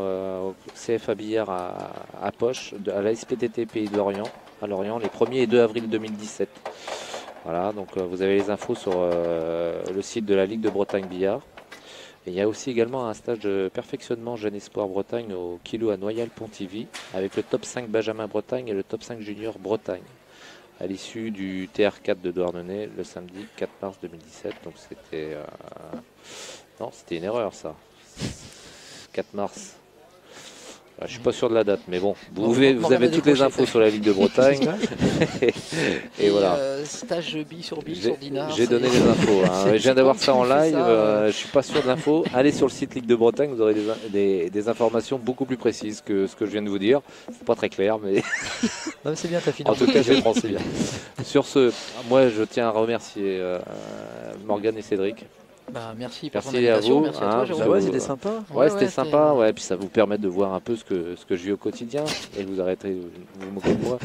au CFA Billard à Poche, à la SPTT Pays de Lorient, à Lorient, les 1er et 2 avril 2017. Voilà, donc vous avez les infos sur le site de la Ligue de Bretagne Billard. Et il y a aussi également un stage de perfectionnement Jeune Espoir Bretagne au kilo à Noyal-Pontivy avec le top 5 Benjamin Bretagne et le top 5 Junior Bretagne à l'issue du TR4 de Douarnenez le samedi 4 mars 2017. Donc c'était... Non, c'était une erreur ça. 4 mars. Je suis pas sûr de la date, mais bon, vous avez toutes les infos sur la Ligue de Bretagne. et voilà. Stage bille sur Dinard. J'ai donné les infos. Hein. Je viens d'avoir ça en live. Je suis pas sûr de l'info. Allez sur le site Ligue de Bretagne, vous aurez des informations beaucoup plus précises que ce que je viens de vous dire. C'est pas très clair, mais. Non, c'est bien, t'as fini. En tout cas, je prends, c'est bien. Sur ce, moi, je tiens à remercier Morgane et Cédric. Bah, merci pour ton Merci à invitation, vous. merci à toi, Jérôme. Ouais, c'était sympa. Ouais, c'était sympa. Ouais, puis ça vous permet de voir un peu ce que je vis au quotidien. Et vous arrêtez de vous moquer de moi.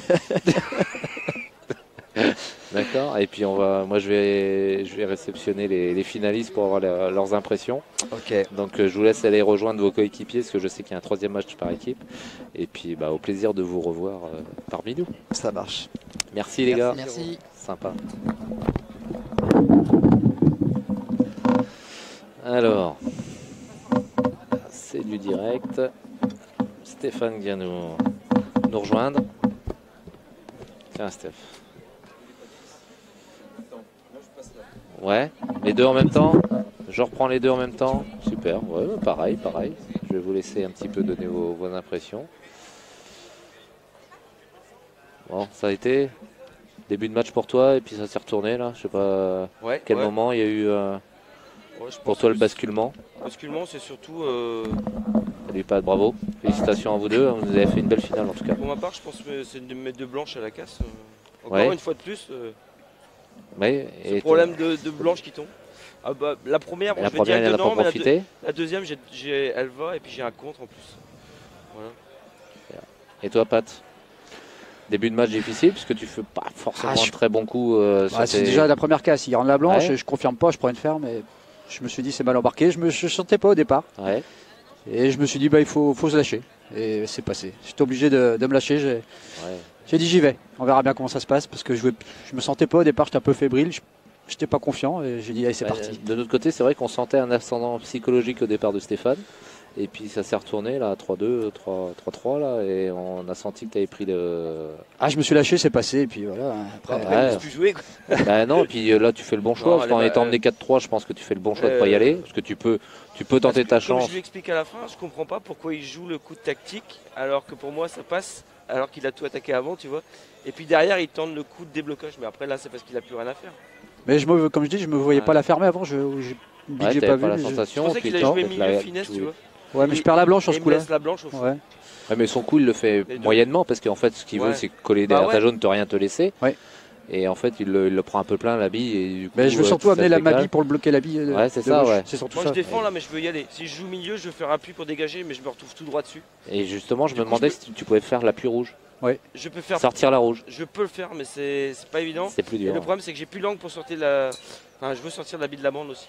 D'accord. Et puis moi je vais réceptionner les finalistes pour avoir leurs impressions. Ok. Donc je vous laisse aller rejoindre vos coéquipiers parce que je sais qu'il y a un 3e match par équipe. Et puis au plaisir de vous revoir parmi nous. Ça marche. Merci les gars. Merci. Sympa. Alors, c'est du direct. Stéphane vient nous rejoindre. Tiens, Steph. Ouais, les deux en même temps. Je reprends les deux en même temps. Super, ouais, pareil. Je vais vous laisser un petit peu donner vos impressions. Bon, ça a été début de match pour toi et puis ça s'est retourné là. Je sais pas quel moment il y a eu pour toi le basculement. Le basculement, c'est surtout. Salut Pat, bravo. Félicitations à vous deux. Vous avez fait une belle finale en tout cas. Pour ma part, je pense que c'est de mettre deux blanches à la casse. Encore une fois de plus. Ce problème de blanche qui tombe. Ah bah, la première, bon, la première, elle n'a pas profité. La deuxième, elle va et puis j'ai un contre en plus. Voilà. Et toi, Pat? Début de match difficile parce que tu fais pas forcément un très bon coup. C'est déjà la première casse. Il rentre la blanche. Je confirme pas, je prends une ferme. Mais je me suis dit c'est mal embarqué. Je sentais pas au départ. Ouais. Et je me suis dit il faut se lâcher. Et c'est passé. J'étais obligé de me lâcher. J'ai dit j'y vais. On verra bien comment ça se passe parce que je me sentais pas au départ. J'étais un peu fébrile. J'étais pas confiant et j'ai dit allez c'est parti. De notre côté, c'est vrai qu'on sentait un ascendant psychologique au départ de Stéphane. Et puis ça s'est retourné là, 3-2, 3-3 là, et on a senti que tu avais pris le. Ah, je me suis lâché, c'est passé, et puis voilà. Après, il plus jouer. Bah non, et puis là tu fais le bon choix. Parce qu'en étant emmené 4-3, je pense que tu fais le bon choix de pas y aller, parce que tu peux tenter ta chance. Comme je lui explique à la fin, je comprends pas pourquoi il joue le coup de tactique, alors que pour moi ça passe, alors qu'il a tout attaqué avant, tu vois. Et puis derrière, il tente le coup de déblocage, mais après là, c'est parce qu'il a plus rien à faire. Mais comme je dis, je me voyais pas la fermer avant. J'ai pas vu. La sensation. Je pensais qu'il a joué milieu finesse, tu vois. Ouais, mais je perds la blanche sur ce coup-là. La blanche au fond. Ouais, mais son coup, il le fait moyennement parce qu'en fait, ce qu'il veut, c'est coller derrière ta jaune, te rien te laisser. Ouais. Et en fait, il le prend un peu plein la bille. Et du coup, mais je veux surtout amener ma bille pour le bloquer la bille. Ouais, c'est ça, ouais. Moi, je défends là, mais je veux y aller. Si je joue milieu, je veux faire appui pour dégager, mais je me retrouve tout droit dessus. Et justement, je me demandais si tu pouvais faire l'appui rouge. Ouais. Je peux faire sortir la rouge. Je peux le faire, mais c'est pas évident. C'est plus dur. Et le problème, c'est que j'ai plus l'angle pour sortir la. Enfin, je veux sortir la bille de la bande aussi.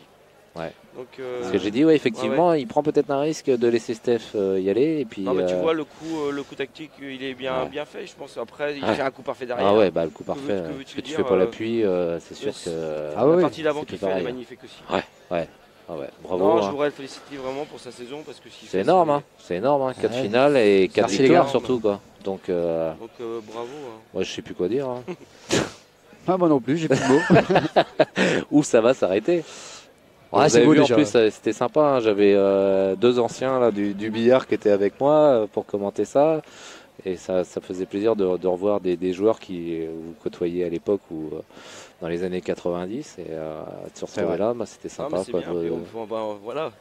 Ouais. Donc, ce que j'ai dit, effectivement, il prend peut-être un risque de laisser Steph y aller. Et puis, non, mais tu vois, le coup tactique, il est bien fait, je pense. Après, il fait un coup parfait derrière. Ah ouais, le coup parfait. Ce que tu fais pas l'appui, c'est sûr que. La partie d'avant qu'il fait, elle est magnifique aussi. Ouais. Bravo. Non, je voudrais le féliciter vraiment pour sa saison parce que c'est énorme, c'est énorme, 4 finales et 4 victoires surtout quoi. Donc bravo. Moi je sais plus quoi dire. Ah, moi non plus, j'ai plus de mots. Où ça va s'arrêter? C'est beau déjà. En plus, c'était sympa. J'avais 2 anciens là, du billard qui étaient avec moi pour commenter ça. Et ça faisait plaisir de revoir des joueurs qui vous côtoyiez à l'époque ou dans les années 90. Et se retrouver là, c'était sympa. Voilà.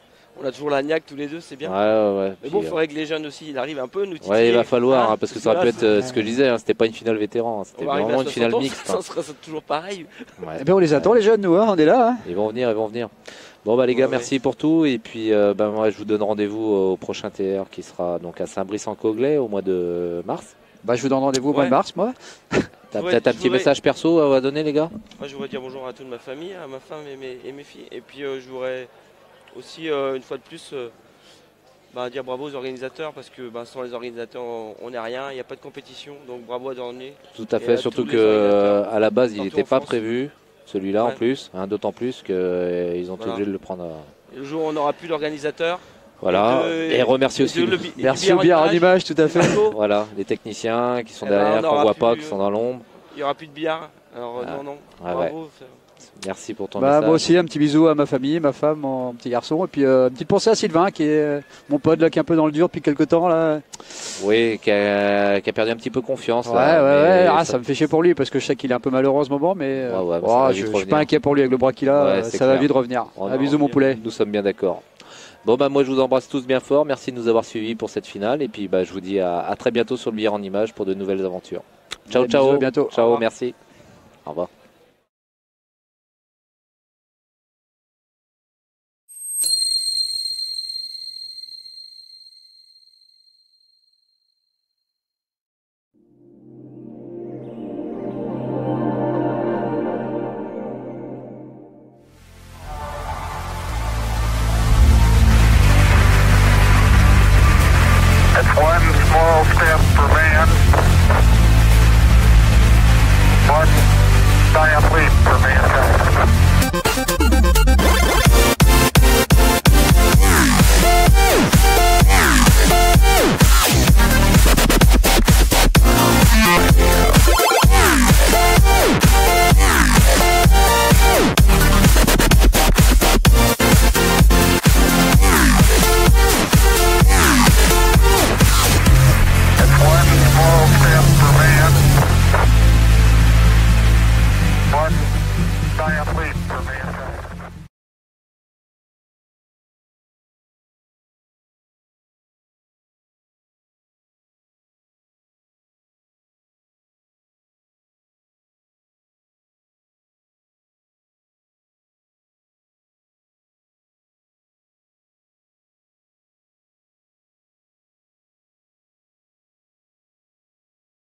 On a toujours la niaque tous les deux, c'est bien. Ouais. Mais bon, il faudrait que les jeunes aussi, ils arrivent un peu à nous titiller. Ouais, il va falloir, parce que ça aurait pu être ce que je disais, c'était pas une finale vétéran, c'était vraiment une finale mixte. Ça sera toujours pareil. Eh bien, on les attend, les jeunes, nous, on est là. Ils vont venir. Bon, les gars, merci pour tout. Et puis, moi, je vous donne rendez-vous au prochain TR qui sera donc à Saint-Brice-en-Coglay au mois de mars. Je vous donne rendez-vous au mois de mars, moi. T'as peut-être un petit message perso à donner, les gars? Moi, je voudrais dire bonjour à toute ma famille, à ma femme et mes filles. Et puis, je voudrais aussi, une fois de plus, dire bravo aux organisateurs parce que sans les organisateurs, on n'est rien, il n'y a pas de compétition. Donc bravo à Dornay. Tout à fait, surtout qu'à la base, il n'était pas prévu, celui-là en plus, d'autant plus qu'ils ont été obligés de le prendre. Le jour où on n'aura plus d'organisateur. Voilà, et remercie aussi. Merci au billard en image, tout à fait. Voilà, les techniciens qui sont derrière, qu'on ne voit pas, qui sont dans l'ombre. Il n'y aura plus de billard. Alors non, bravo. Merci pour ton message. Moi aussi, un petit bisou à ma famille, ma femme, mon petit garçon. Et puis une petite pensée à Sylvain, qui est mon pote là, qui est un peu dans le dur depuis quelques temps. Là. Oui, qui a perdu un petit peu confiance. Ça me fait chier pour lui parce que je sais qu'il est un peu malheureux en ce moment. Mais je ne suis pas inquiet pour lui avec le bras qu'il a. Ça va vite revenir. Un bisou, mon poulet. Nous sommes bien d'accord. Bon, moi je vous embrasse tous bien fort. Merci de nous avoir suivis pour cette finale. Et puis je vous dis à très bientôt sur le billard en images pour de nouvelles aventures. Ciao, ciao. À bientôt. Ciao, merci. Au revoir.